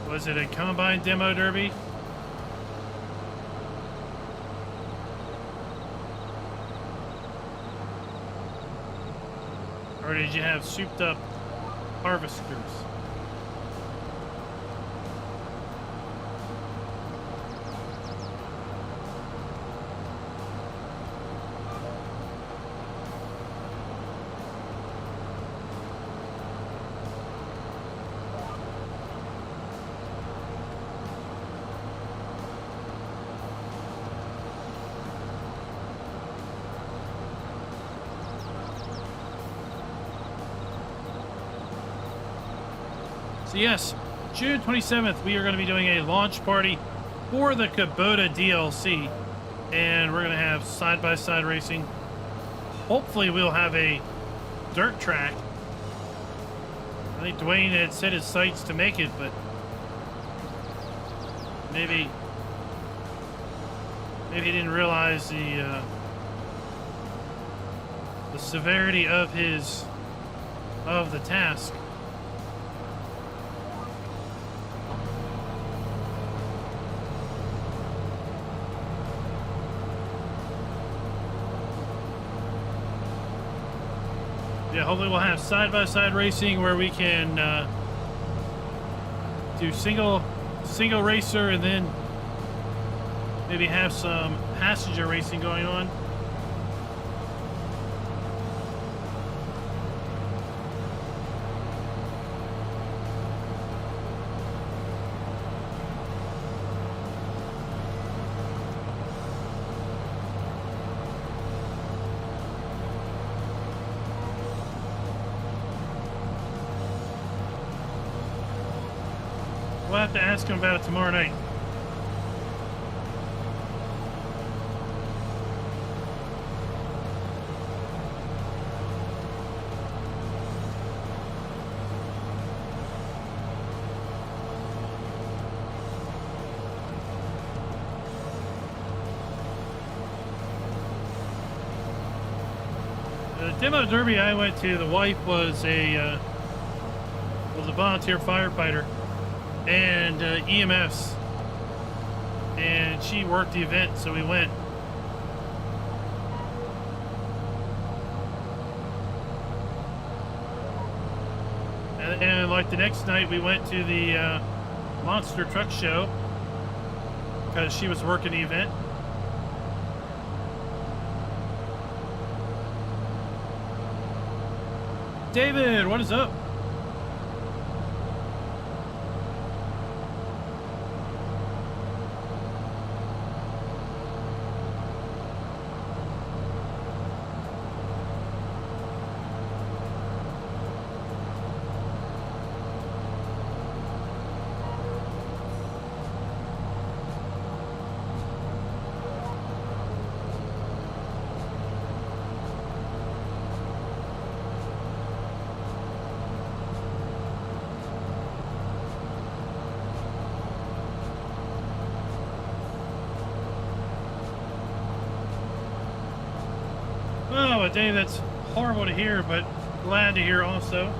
Was it a combine demo derby? Or did you have souped up harvesters? So yes, June 27th, we are going to be doing a launch party for the Kubota Dlc, and we're going to have side-by-side racing. Hopefully we'll have a dirt track. I think Dwayne had set his sights to make it, but maybe he didn't realize the severity of the task. Yeah, hopefully we'll have side-by-side racing where we can do single racer and then maybe have some passenger racing going on. We'll have to ask him about it tomorrow night. The demo derby I went to, the wife was a volunteer firefighter and EMS, and she worked the event, so we went. And like the next night we went to the monster truck show because she was working the event. David, what is up? Oh, Dave, that's horrible to hear, but glad to hear also.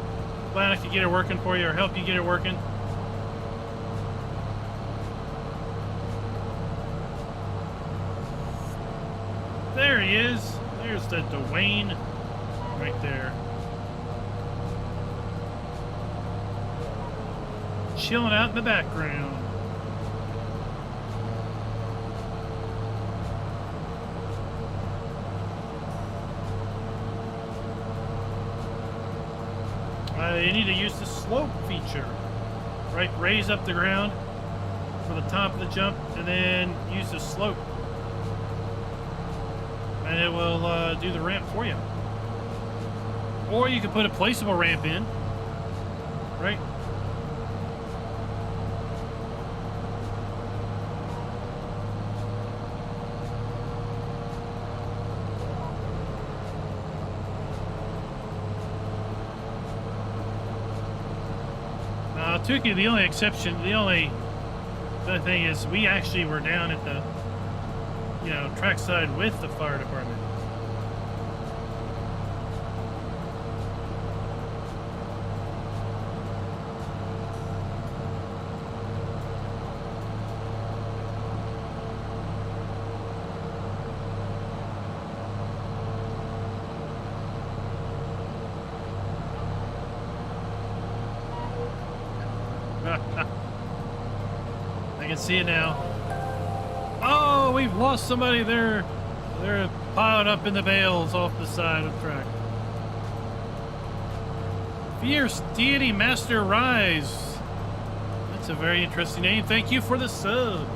Glad I could get it working for you or help you get it working. There he is. There's the Dwayne right there. Chilling out in the background. You need to use the slope feature. Right, raise up the ground for the top of the jump, and then use the slope. And it will do the ramp for you. Or you can put a placeable ramp in. Right? Tuki, the only exception, the only thing is we actually were down at the, trackside with the fire department. I can see it now. Oh, we've lost somebody there. They're piled up in the bales off the side of the track. Fierce Deity Master Rise. That's a very interesting name. Thank you for the sub.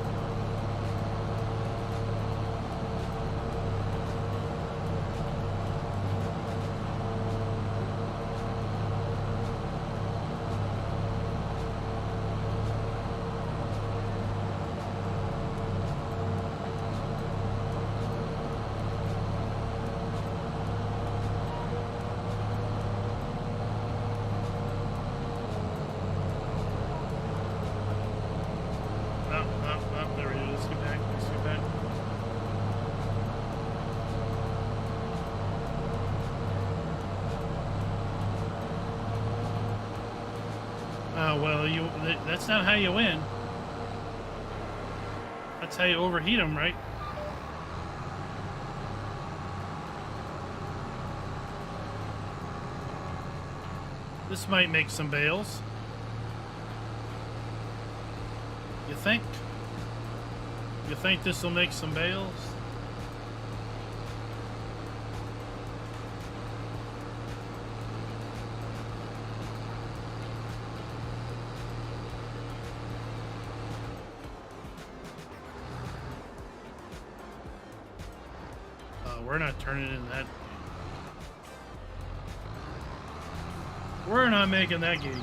That's not how you win. That's how you overheat them, right? This might make some bales. You think? You think this will make some bales? We're not turning in that. We're not making that gate.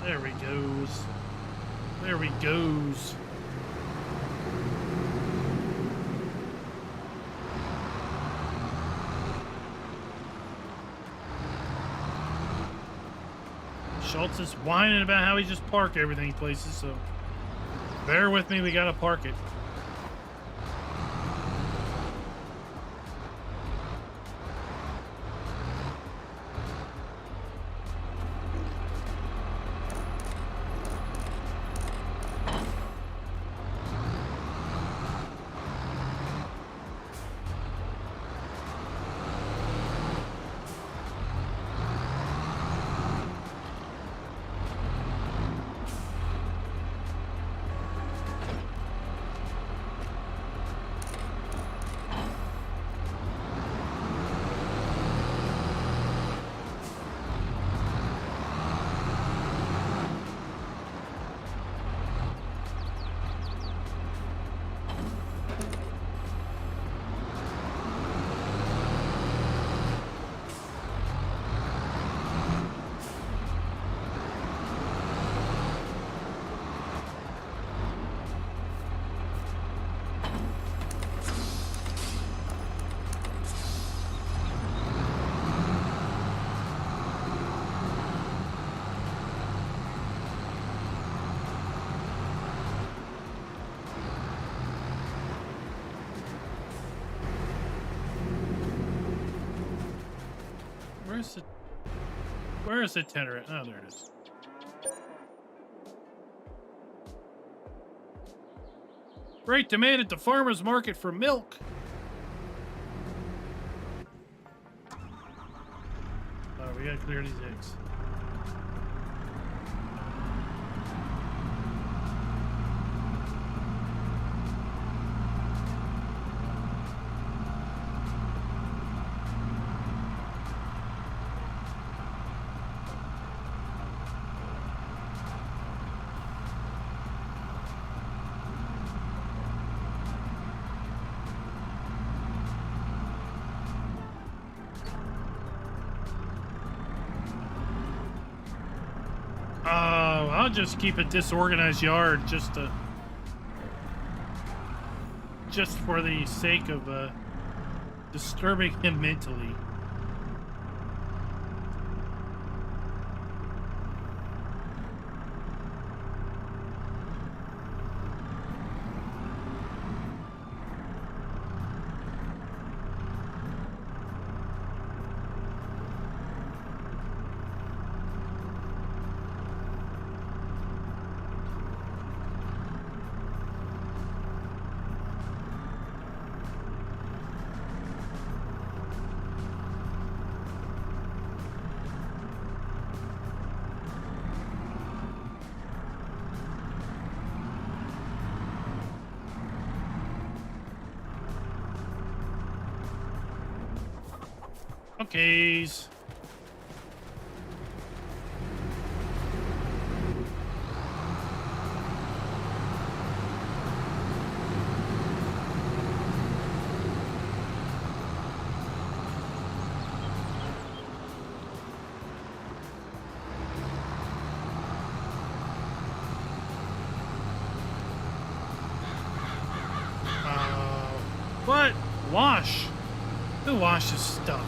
There we goes. There we goes. Schultz is whining about how he just parked everything places, so bear with me, we gotta park it. Where's the tenor? Oh, there it is. Great demand at the farmer's market for milk. we gotta clear these eggs. I'll just keep a disorganized yard just for the sake of disturbing him mentally. Okays. What? Wash? Who washes stuff?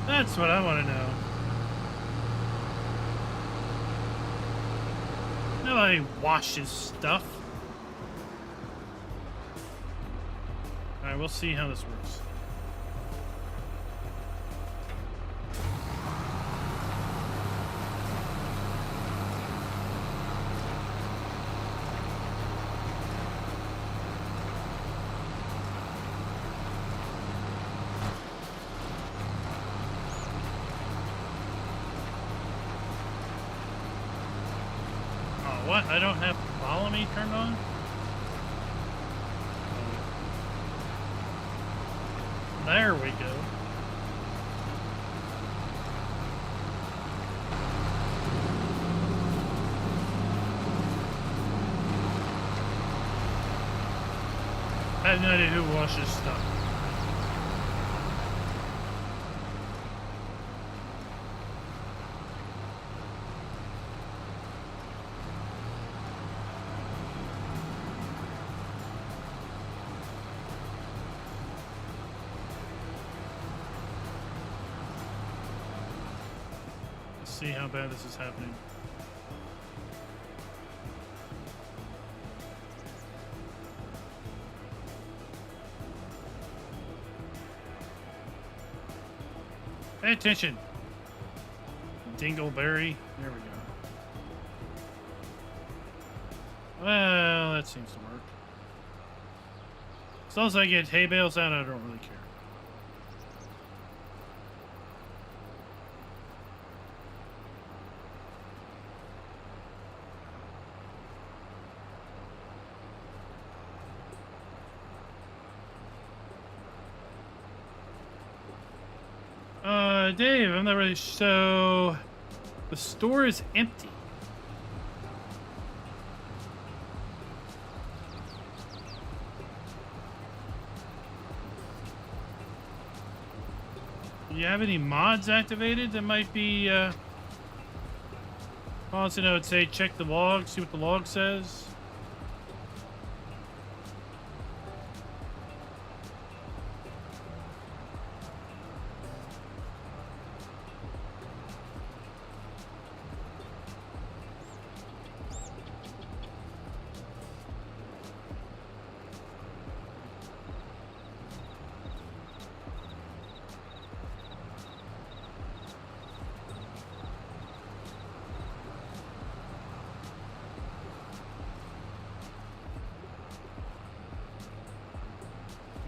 That's what I want to know. Nobody washes stuff. Alright, we'll see how this works. What? I don't have follow me turned on? There we go. I have no idea who washes stuff. See how bad this is happening. Pay attention, Dingleberry. There we go. Well, that seems to work. As long as I get hay bales out, I don't really care. Dave, I'm not really so the store is empty. Do you have any mods activated that might be also, I would say check the log, see what the log says.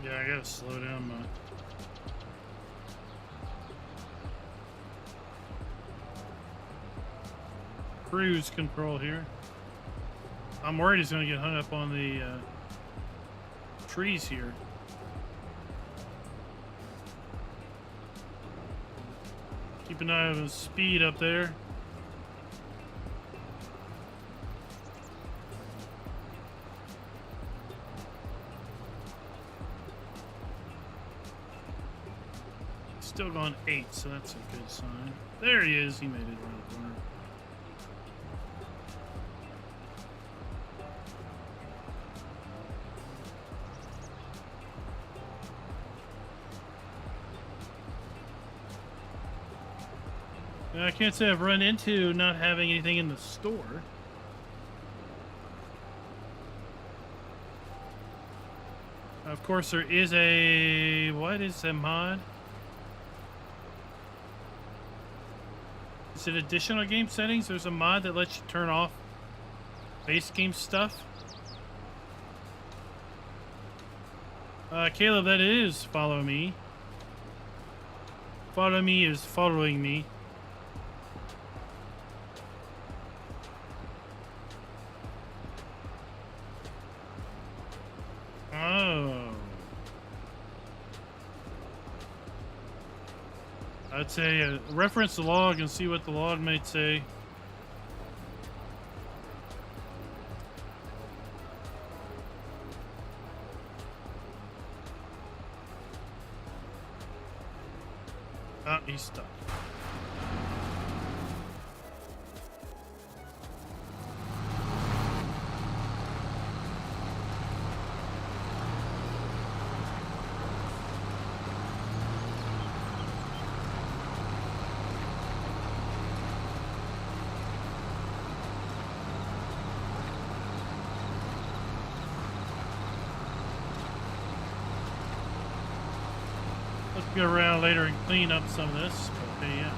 Yeah, I gotta slow down my cruise control here. I'm worried he's gonna get hung up on the trees here. Keep an eye on the speed up there. Still going 8, so that's a good sign. There he is. He made it around the corner. And I can't say I've run into not having anything in the store. Of course, there is a... What is a mod? Is it additional game settings? There's a mod that lets you turn off base game stuff. Caleb, that is follow me. Follow me is following me. Oh. I'd say reference the log and see what the log might say. Ah, he's stuck. Let's go around later and clean up some of this. Okay, yeah.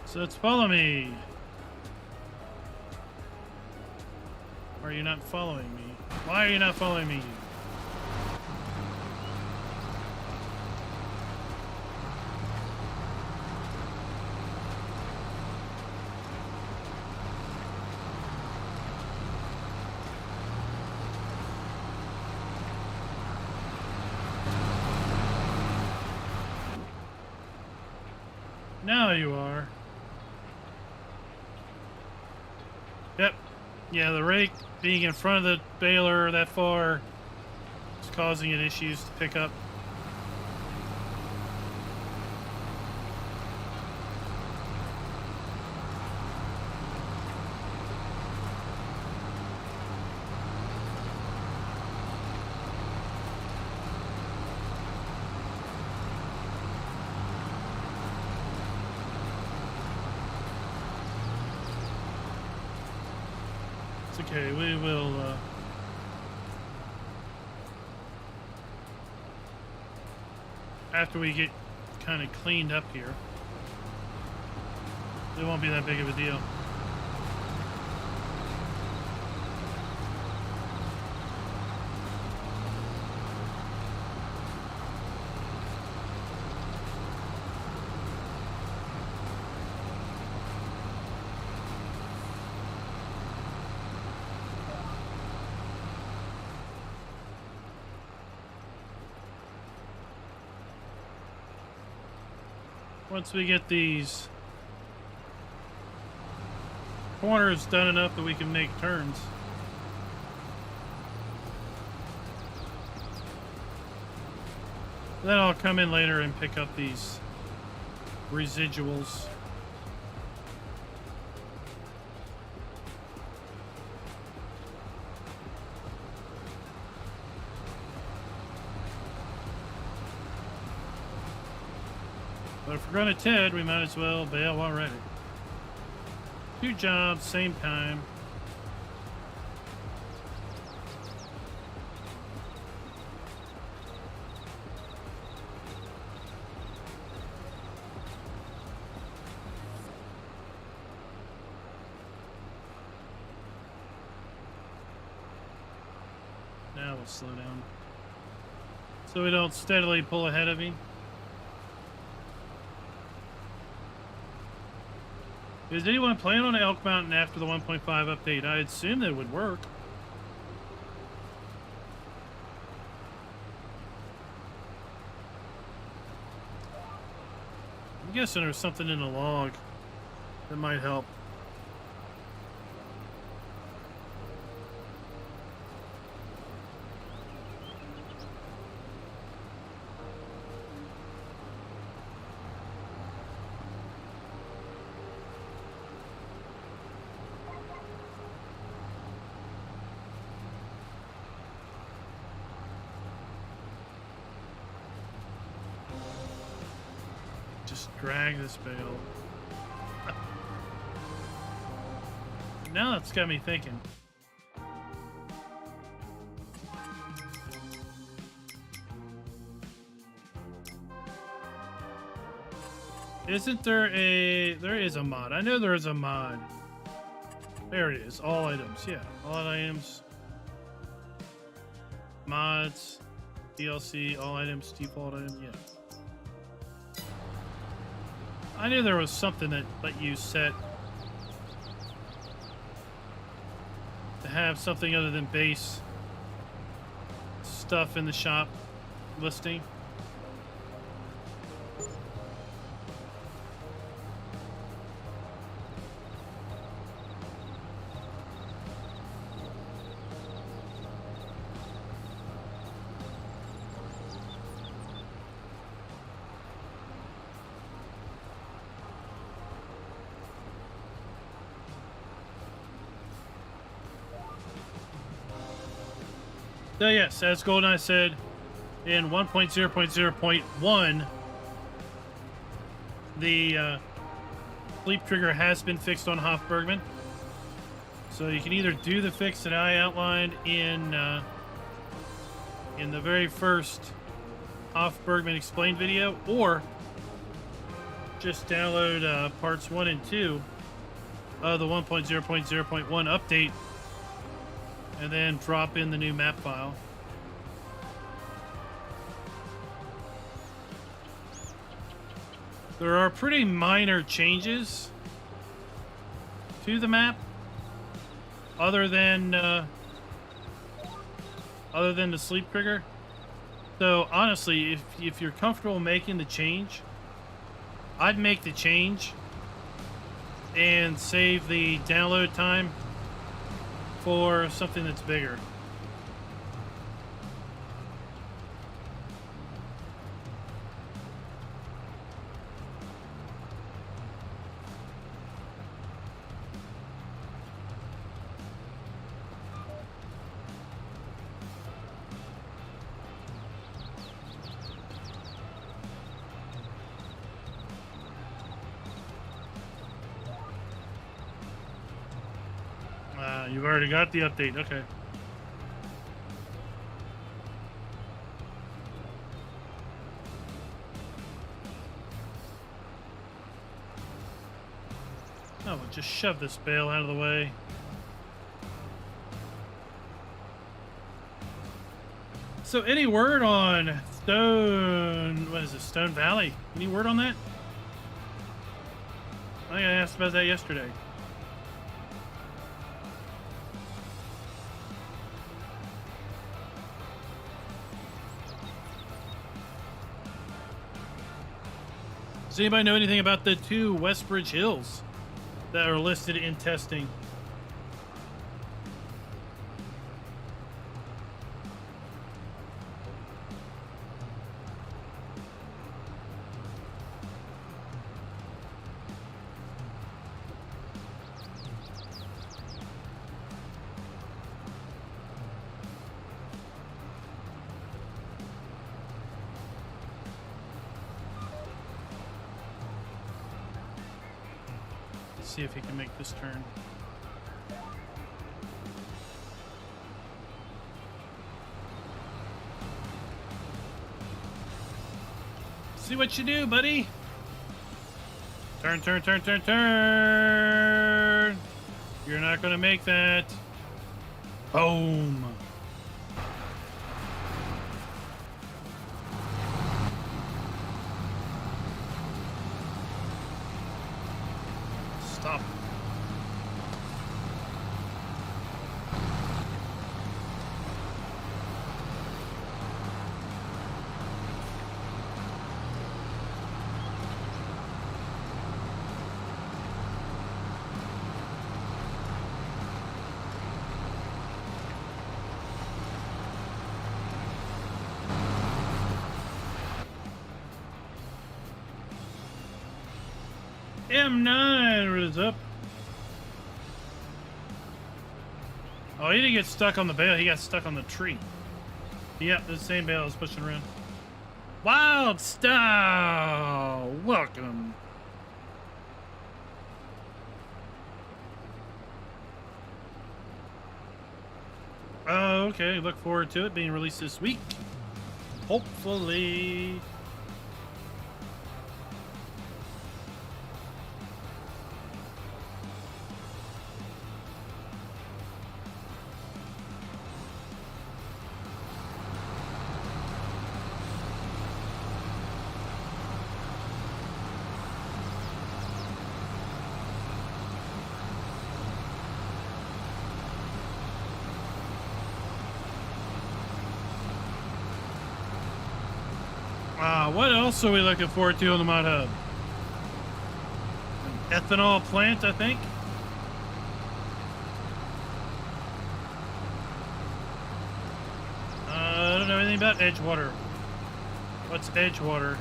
So let's follow me. Or are you not following me? Why are you not following me? Now you are. Yep. Yeah, the rake being in front of the baler that far is causing it issues to pick up. It's okay, we will after we get kind of cleaned up here, it won't be that big of a deal. Once we get these corners done enough that we can make turns. Then I'll come in later and pick up these residuals. But if we're going to Ted, we might as well bail already. 2 jobs, same time. Now we'll slow down. So we don't steadily pull ahead of him. Is anyone playing on Elk Mountain after the 1.5 update? I assume that it would work. I'm guessing there's something in the log that might help. Just drag this bale. Now that's got me thinking. Isn't there a... There is a mod. I know there is a mod. There it is. All items. Yeah. All items. Mods. DLC. All items. Default items. Yeah. I knew there was something that let you set to have something other than base stuff in the shop listing. So yes, as GoldenEye said, in 1.0.0.1, the sleep trigger has been fixed on Hofbergman. So you can either do the fix that I outlined in the very first Hofbergman explained video, or just download parts 1 and 2 of the 1.0.0.1 update and then drop in the new map file. There are pretty minor changes to the map, other than the sleep trigger. So honestly, if you're comfortable making the change, I'd make the change and save the download time for something that's bigger. You've already got the update, okay. Oh, we'll just shove this bale out of the way. So any word on what is it, Stone Valley? Any word on that? I think I asked about that yesterday. Does anybody know anything about the 2 Westbridge Hills that are listed in testing? See if he can make this turn. See what you do, buddy. Turn, turn, turn, turn, turn. You're not gonna make that. Boom. stop. M9, what is up? Oh, he didn't get stuck on the bale. He got stuck on the tree. Yep, the same bale I was pushing around. Wild Style! Welcome. Oh, okay. Look forward to it being released this week. Hopefully. What else are we looking forward to on the Mod Hub? An ethanol plant, I think. I don't know anything about Edgewater. What's Edgewater?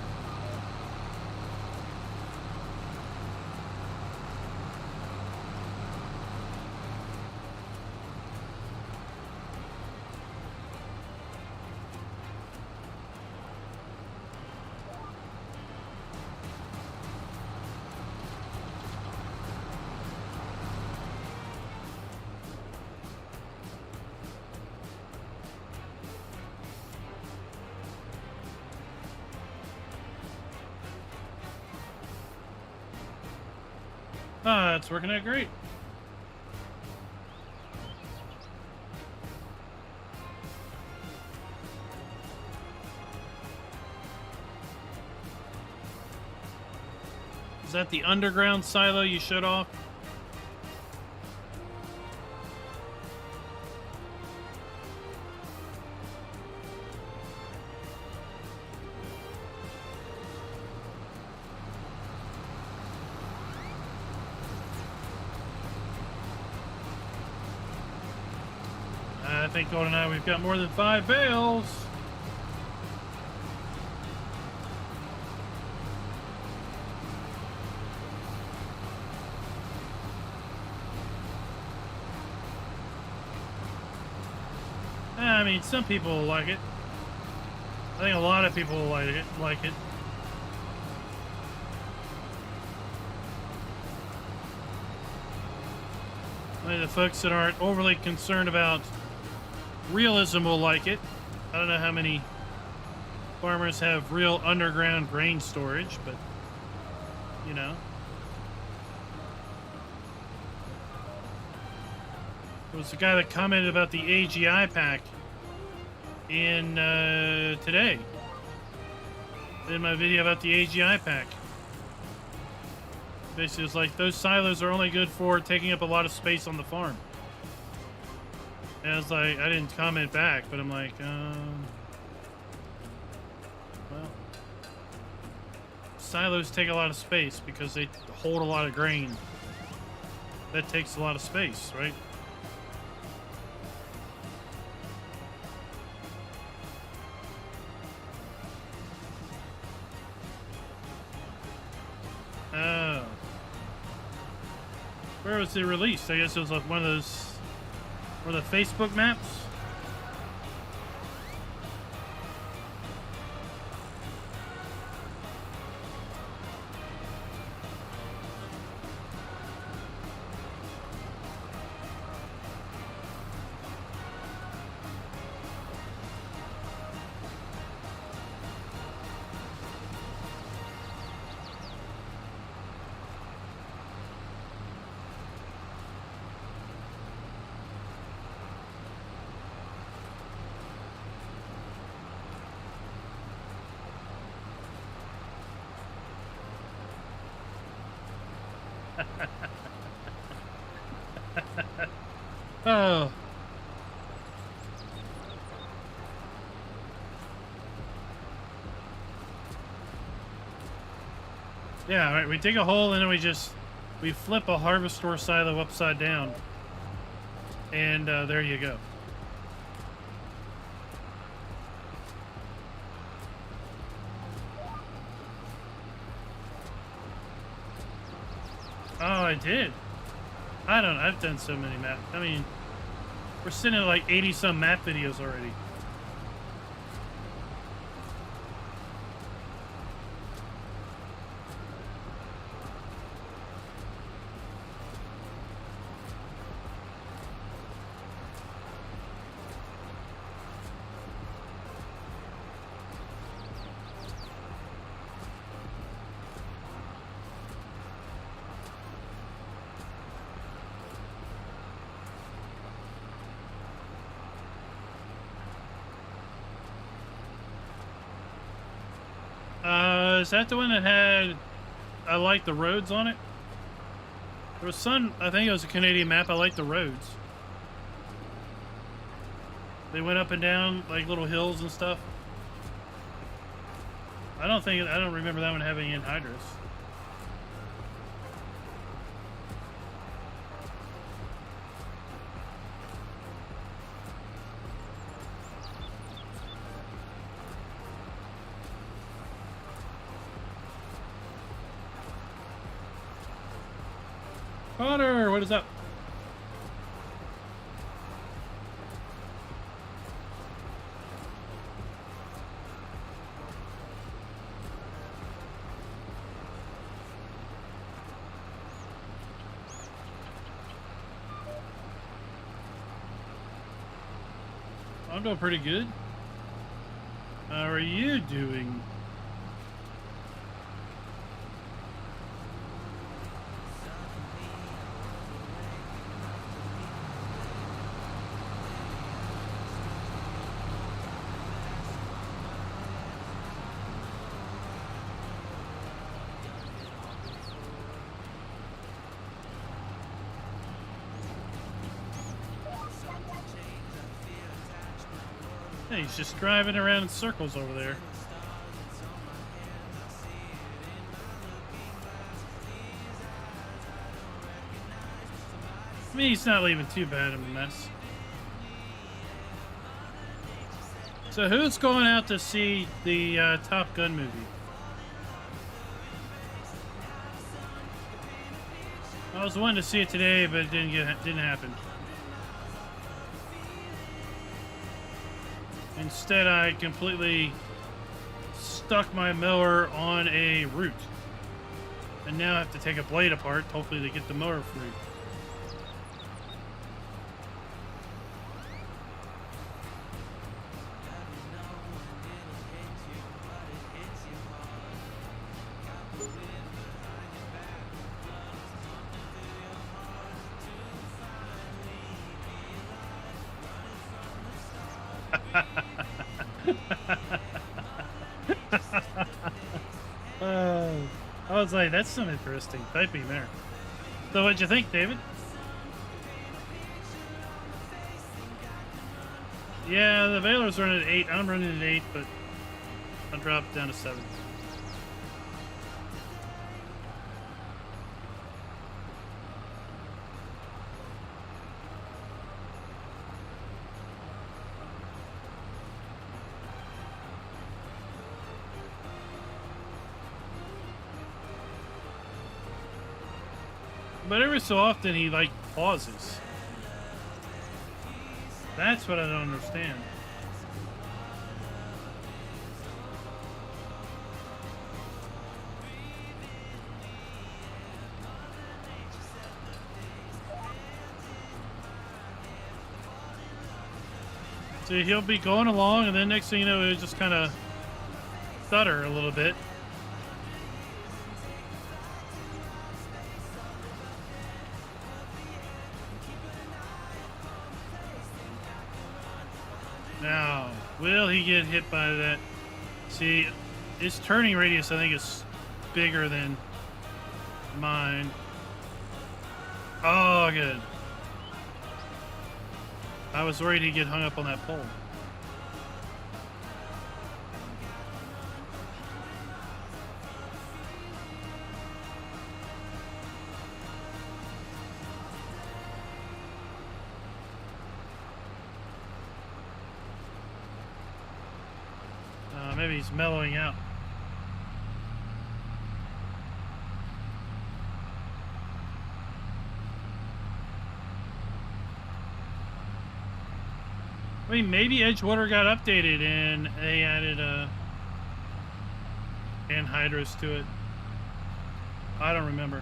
Ah, it's working out great. Is that the underground silo you showed off? I think Golden and I, we've got more than 5 bales. I mean, some people like it. I think a lot of people like it. Only the folks that aren't overly concerned about realism will like it. I don't know how many farmers have real underground grain storage, but you know. It was the guy that commented about the AGI pack in today. In my video about the AGI pack. Basically, it's like those silos are only good for taking up a lot of space on the farm. And I was like, I didn't comment back, but I'm like, well, silos take a lot of space because they hold a lot of grain. That takes a lot of space, right? Oh. Where was it released? I guess it was like one of those... Or the Facebook maps? Oh. Yeah, right. We dig a hole and then we flip a harvester silo upside down. And there you go. Oh, I did. I've done so many map. I mean, we're sitting at like 80 some map videos already. Is that the one that had, I like the roads on it? There was some, I think it was a Canadian map, I like the roads. They went up and down like little hills and stuff. I don't remember that one having anhydrous. Connor, what is up? I'm doing pretty good. How are you doing? Hey, he's just driving around in circles over there. I mean, he's not leaving too bad of a mess. So who's going out to see the Top Gun movie? I was wanting to see it today, but it didn't happen. Instead, I completely stuck my mower on a root. And now I have to take a blade apart, hopefully to get the mower free. I was like, that's some interesting typing there. So what'd you think, David? Yeah, the Valor's running at 8. I'm running at 8, but I'll drop it down to 7. But every so often he like pauses. That's what I don't understand. So he'll be going along, and then next thing you know, it'll just kind of stutter a little bit. Now, will he get hit by that? See, his turning radius, I think, is bigger than mine. Oh, good. I was worried he'd get hung up on that pole. Maybe he's mellowing out. I mean, maybe Edgewater got updated and they added anhydrous to it. I don't remember.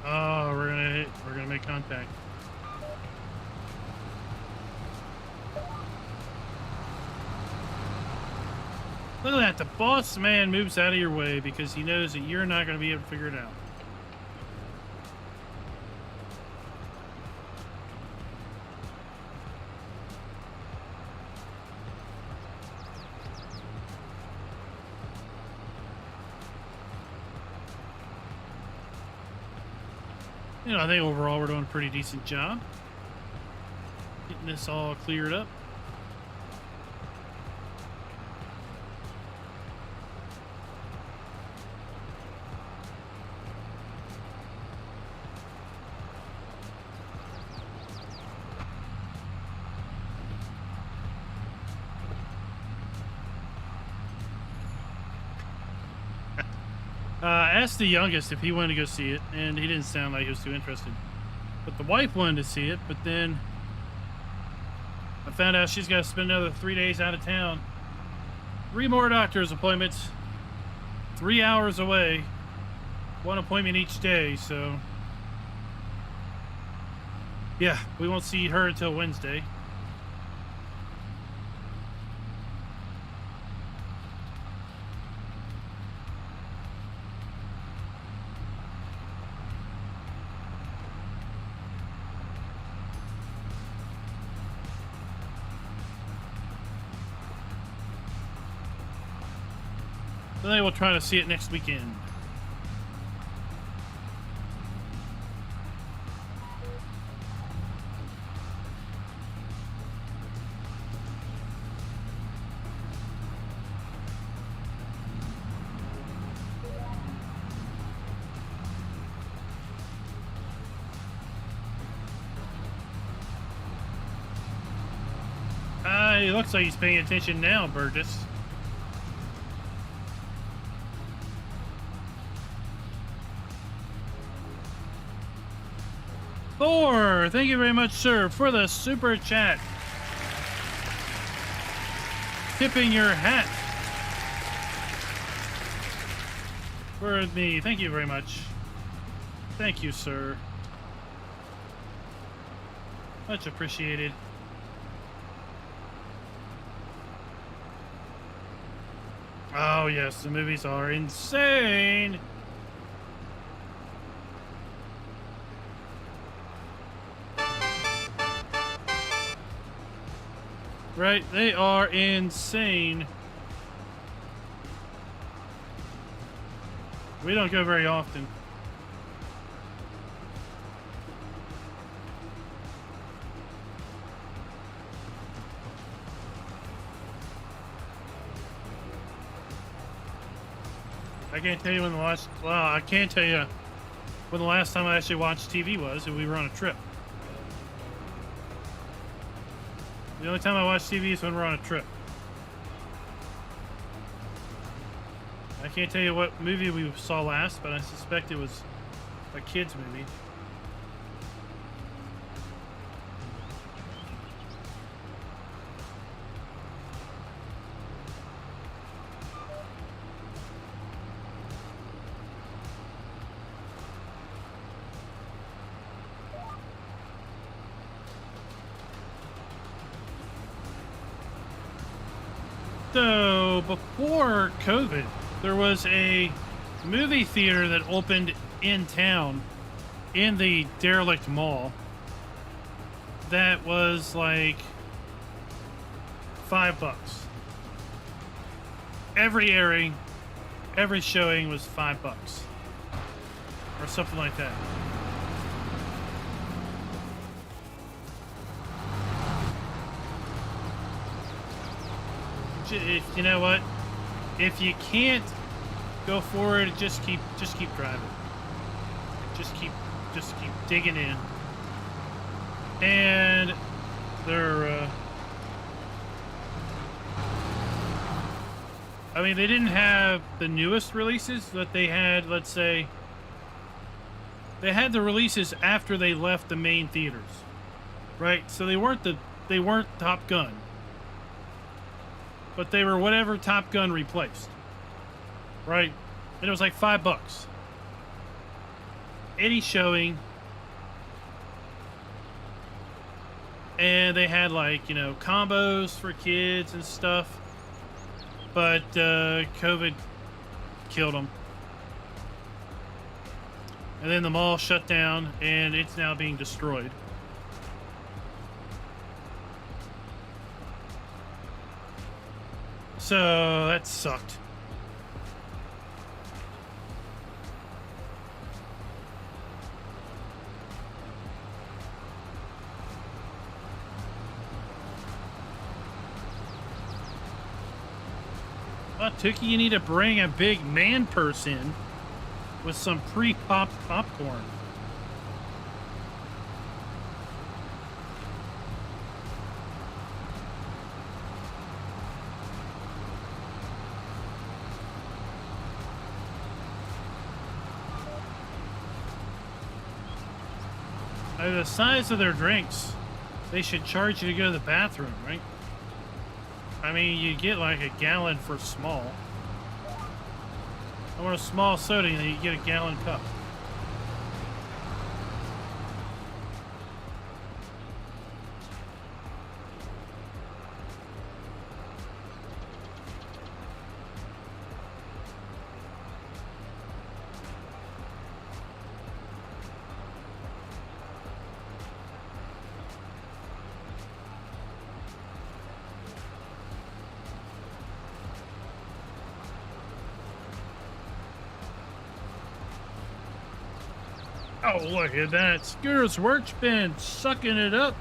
Oh, we're gonna make contact. Look at that, the boss man moves out of your way because he knows that you're not gonna be able to figure it out. You know, I think overall we're doing a pretty decent job getting this all cleared up. I asked the youngest if he wanted to go see it, and he didn't sound like he was too interested. But the wife wanted to see it, but then I found out she's got to spend another 3 days out of town. 3 more doctor's appointments, 3 hours away, 1 appointment each day, so yeah, we won't see her until Wednesday. So then we'll try to see it next weekend. It looks like he's paying attention now, Burgess. Thor, thank you very much, sir, for the super chat. Tipping your hat for me. Thank you very much. Thank you, sir. Much appreciated. Oh, yes, the movies are insane. Right, they are insane. We don't go very often. I can't tell you when the last, well, I can't tell you when the last time I actually watched TV was, and we were on a trip. The only time I watch TV is when we're on a trip. I can't tell you what movie we saw last, but I suspect it was a kid's movie. So, before COVID, there was a movie theater that opened in town in the derelict mall that was like $5. Every airing, every showing was $5 or something like that. If, you know what? If you can't go forward, just keep driving. Just keep digging in. And they're I mean, they didn't have the newest releases, but they had, let's say, they had the releases after they left the main theaters, right? So they weren't Top Gun, but they were whatever Top Gun replaced, right? And it was like $5. Any showing, and they had like, you know, combos for kids and stuff. But COVID killed them. And then the mall shut down, and it's now being destroyed. So that sucked. Well, Tookie, you need to bring a big man purse in with some pre-popped popcorn. The size of their drinks, they should charge you to go to the bathroom, right? I mean, you get like a gallon for small. I want a small soda, and you get a gallon cup. Oh, look at that. Scooter's Workbench sucking it up.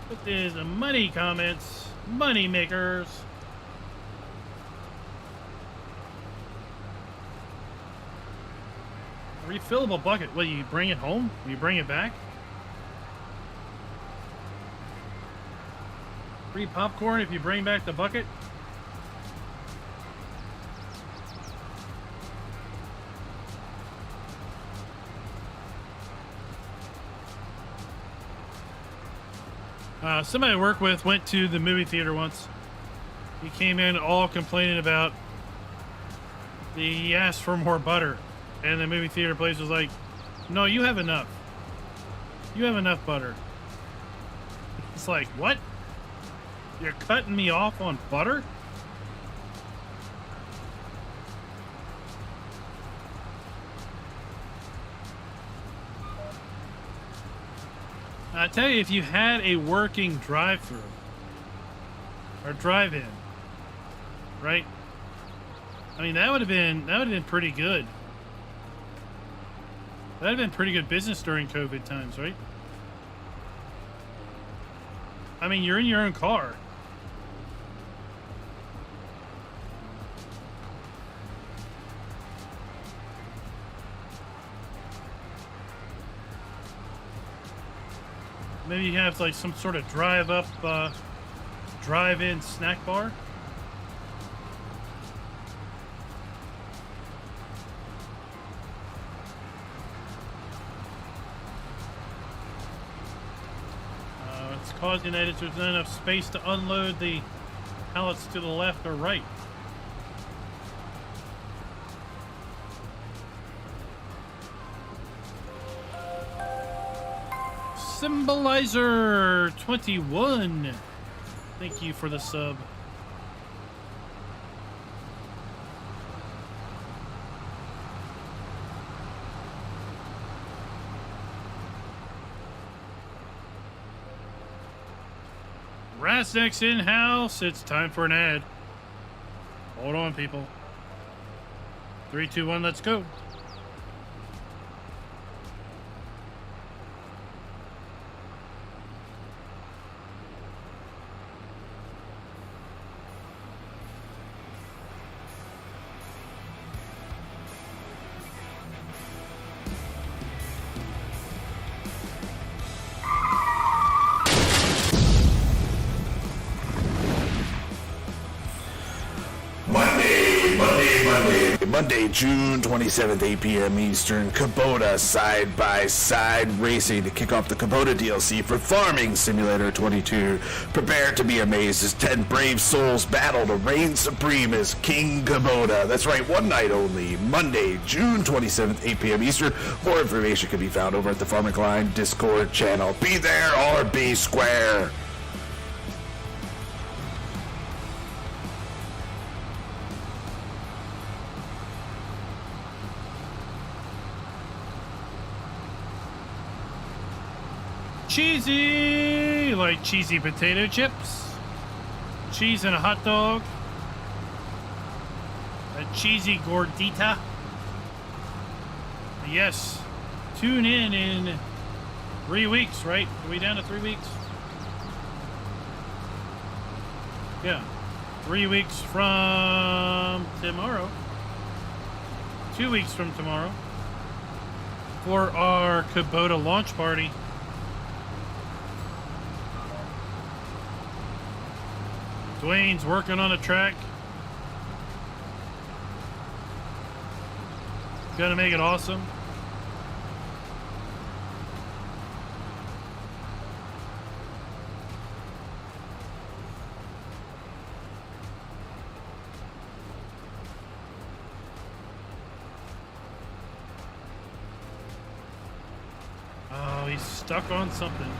Put these money comments. Money makers. A refillable bucket. What, you bring it home? You bring it back? Free popcorn if you bring back the bucket? Somebody I work with went to the movie theater once. He came in all complaining about he asked for more butter, and the movie theater place was like, "No, you have enough. You have enough butter." It's like, what? You're cutting me off on butter? I tell you, if you had a working drive-through or drive-in, right? I mean, that would have been pretty good. That'd have been pretty good business during COVID times, right? I mean, you're in your own car. Maybe you have like some sort of drive-up, drive-in snack bar. It's causing that there's not enough space to unload the pallets to the left or right. Symbolizer 21. Thank you for the sub. Rasnick's in-house. It's time for an ad. Hold on, people. 3, 2, 1, let's go. Monday, June 27th, 8 p.m. Eastern, Kubota side-by-side racing to kick off the Kubota Dlc for Farming Simulator 22. Prepare to be amazed as 10 brave souls battle to reign supreme as King Kubota. That's right, one night only. Monday, June 27th, 8 p.m. Eastern. More information can be found over at the FARMER-KLEIN Discord channel. Be there or be square. Cheesy, like cheesy potato chips, cheese and a hot dog, a cheesy gordita. Yes, tune in 3 weeks, right? Are we down to 3 weeks? Yeah, 3 weeks from tomorrow. 2 weeks from tomorrow for our Kubota launch party. Dwayne's working on a track. Gonna make it awesome. Oh, he's stuck on something.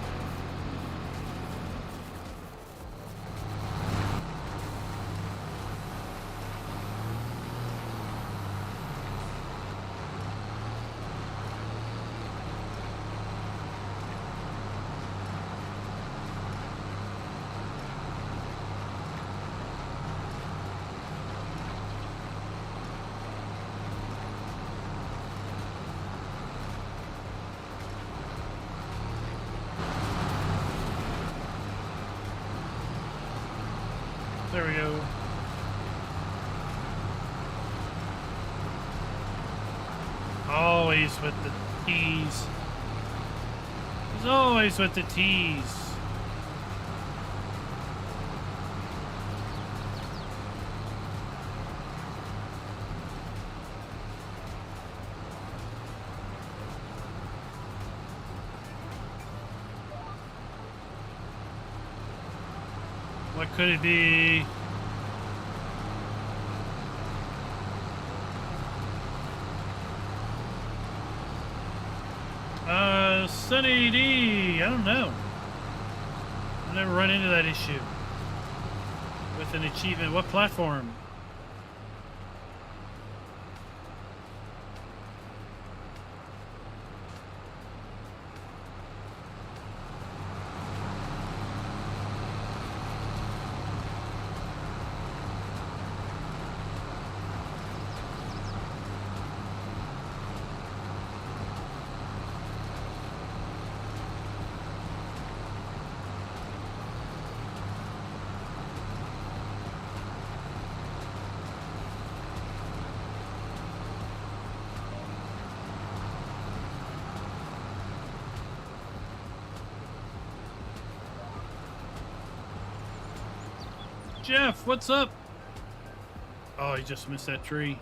There we go. Always with the tease. He's always with the tease. What could it be? Sunny D. I don't know. I've never run into that issue with an achievement. What platform? Jeff, what's up? Oh, he just missed that tree.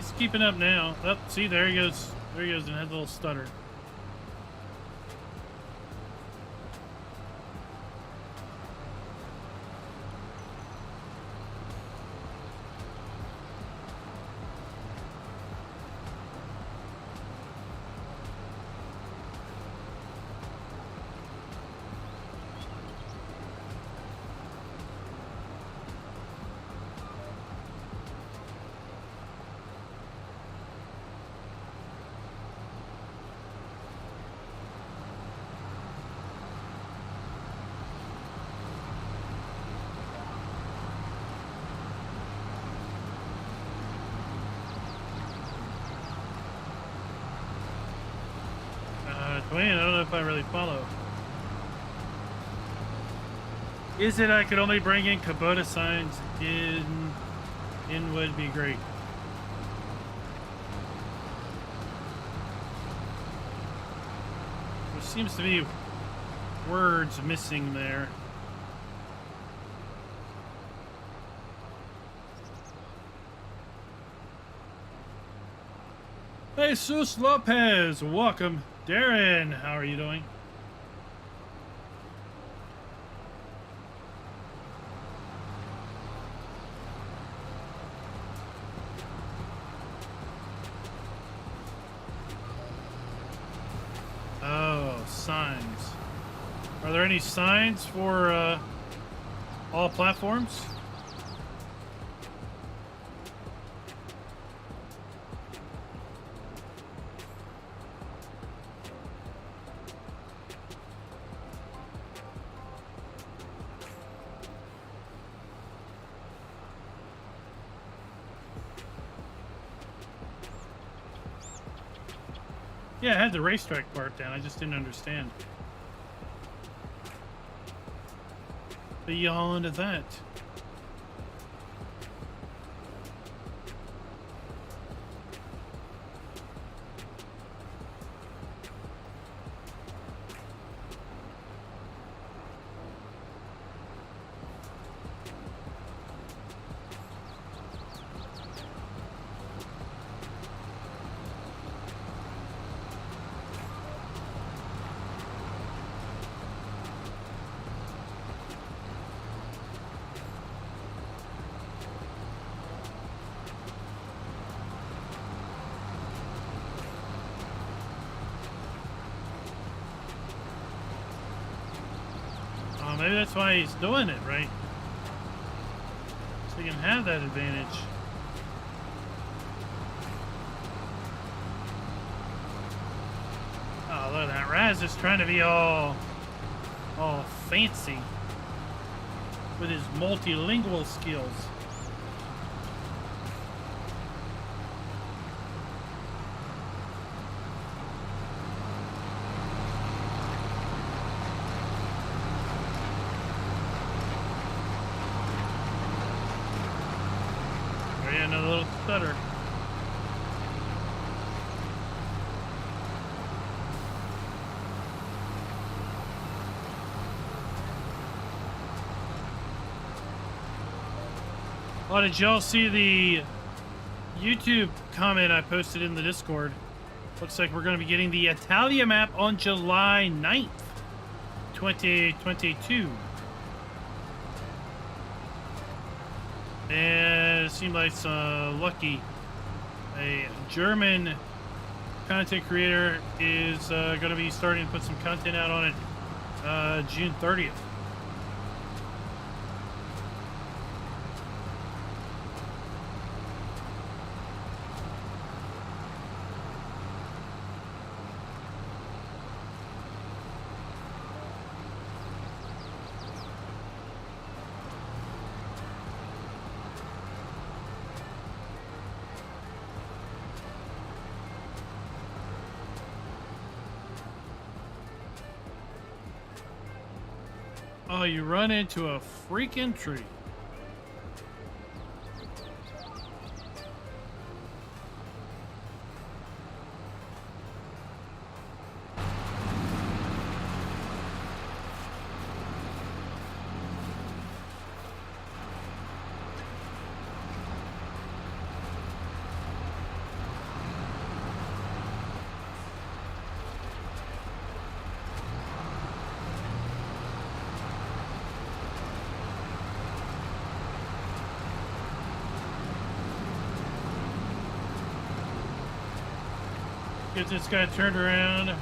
He's keeping up now. Oh, see, there he goes. There he goes and has a little stutter. Dwayne, I don't know if I really follow. Is it I could only bring in Kubota signs in would be great. There seems to be words missing there. Jesus Lopez, welcome. Darren, how are you doing? Oh, signs. Are there any signs for all platforms? Yeah, I had the racetrack part down. I just didn't understand. But you all into that. Maybe that's why he's doing it, right? So he can have that advantage. Oh, look at that. Raz is trying to be all fancy with his multilingual skills. Another little stutter. Oh, did y'all see the YouTube comment I posted in the Discord? Looks like we're going to be getting the Italia map on July 9th, 2022. And it seemed like Lucky, a German content creator, is going to be starting to put some content out on it June 30th. Oh, you run into a freaking tree. Get this guy turned around.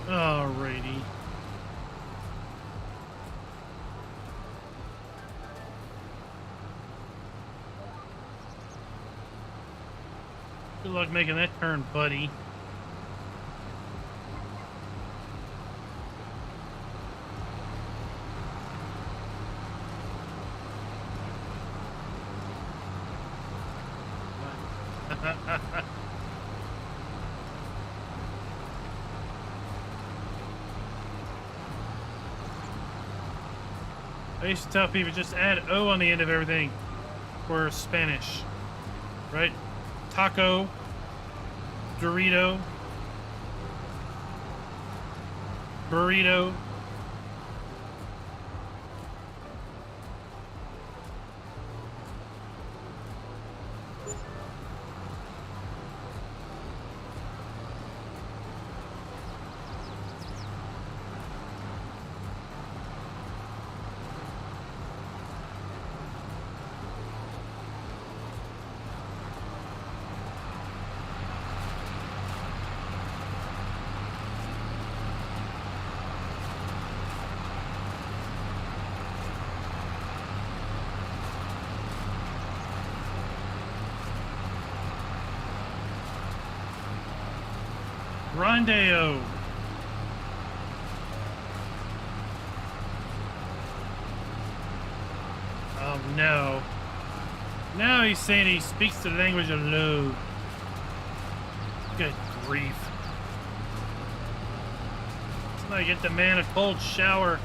Alrighty. Good luck making that turn, buddy. I used to tell people just add O on the end of everything for Spanish, right? Taco, Dorito, burrito. Rondeo. Oh no. Now he's saying he speaks the language of love. Good grief. Somebody get the man a cold shower.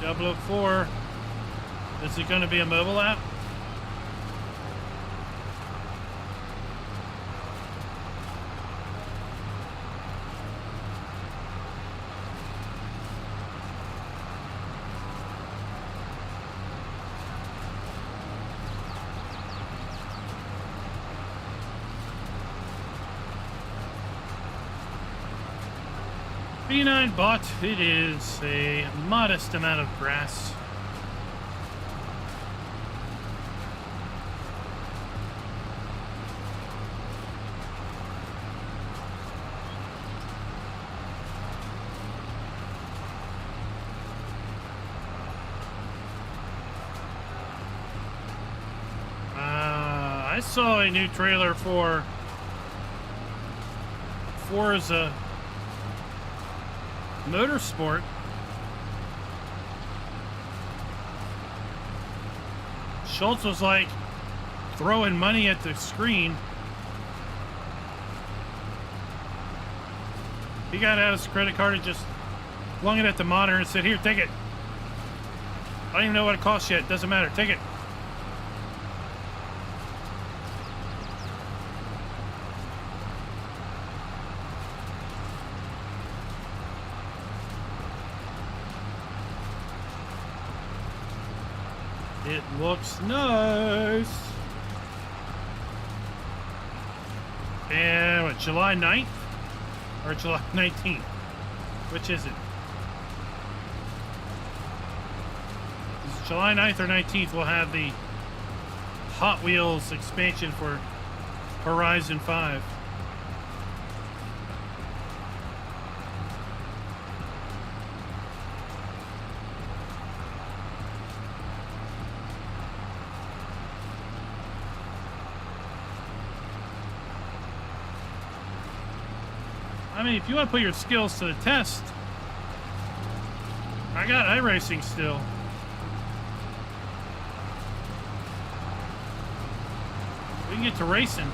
Diablo 4. Is it going to be a mobile app? B9 bought. It is a modest amount of grass. I saw a new trailer for Forza Motorsport. Schultz was like throwing money at the screen. He got out his credit card and just flung it at the monitor and said, "Here, take it. I don't even know what it costs yet. Doesn't matter. Take it." It looks nice. And what, July 9th or July 19th? Which is it? Is it July 9th or 19th? We'll have the Hot Wheels expansion for Horizon 5. I mean, if you want to put your skills to the test, I got iRacing still. We can get to racing.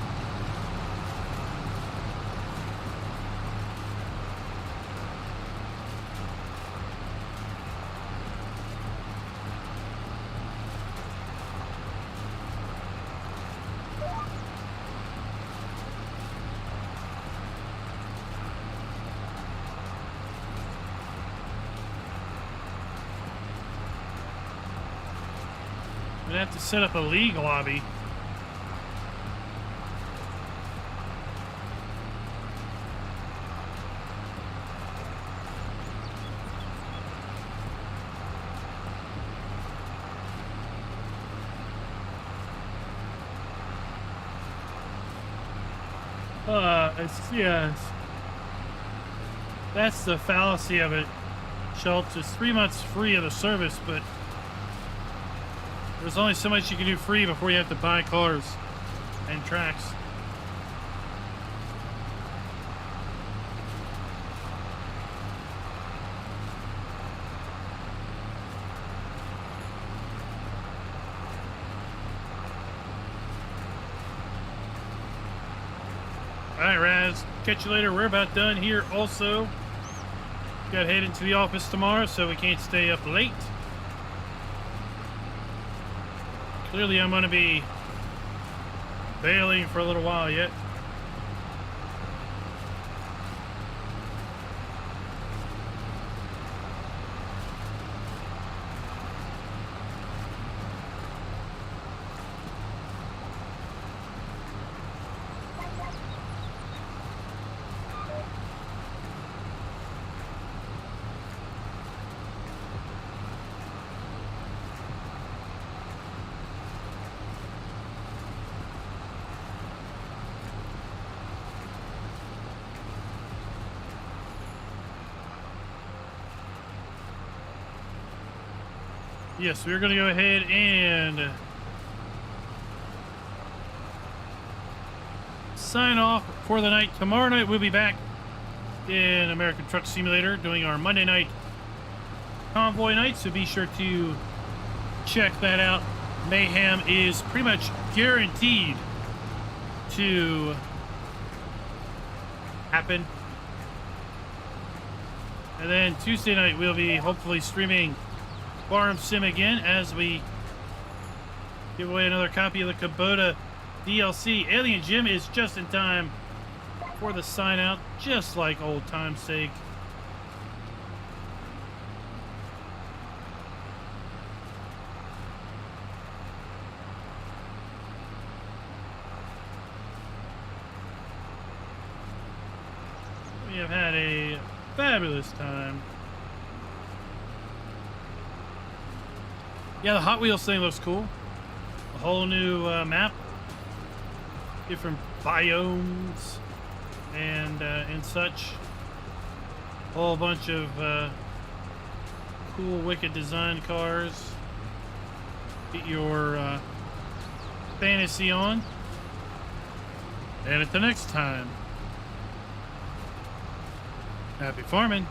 We'd have to set up a league lobby. Yes. That's the fallacy of it, Schultz. It's 3 months free of the service, but there's only so much you can do free before you have to buy cars and tracks. Alright, Raz. Catch you later. We're about done here also. Got to head into the office tomorrow, so we can't stay up late. Clearly, I'm going to be bailing for a little while yet. Yes, we're going to go ahead and sign off for the night. Tomorrow night, we'll be back in American Truck Simulator doing our Monday night convoy night, so be sure to check that out. Mayhem is pretty much guaranteed to happen. And then Tuesday night, we'll be hopefully streaming Farm Sim again as we give away another copy of the Kubota DLC. Alien Jim is just in time for the sign out, just like old time's sake. We have had a fabulous time. Yeah, the Hot Wheels thing looks cool. A whole new map, different biomes, and such. A whole bunch of cool, wicked design cars. Get your fantasy on. And at the next time, happy farming.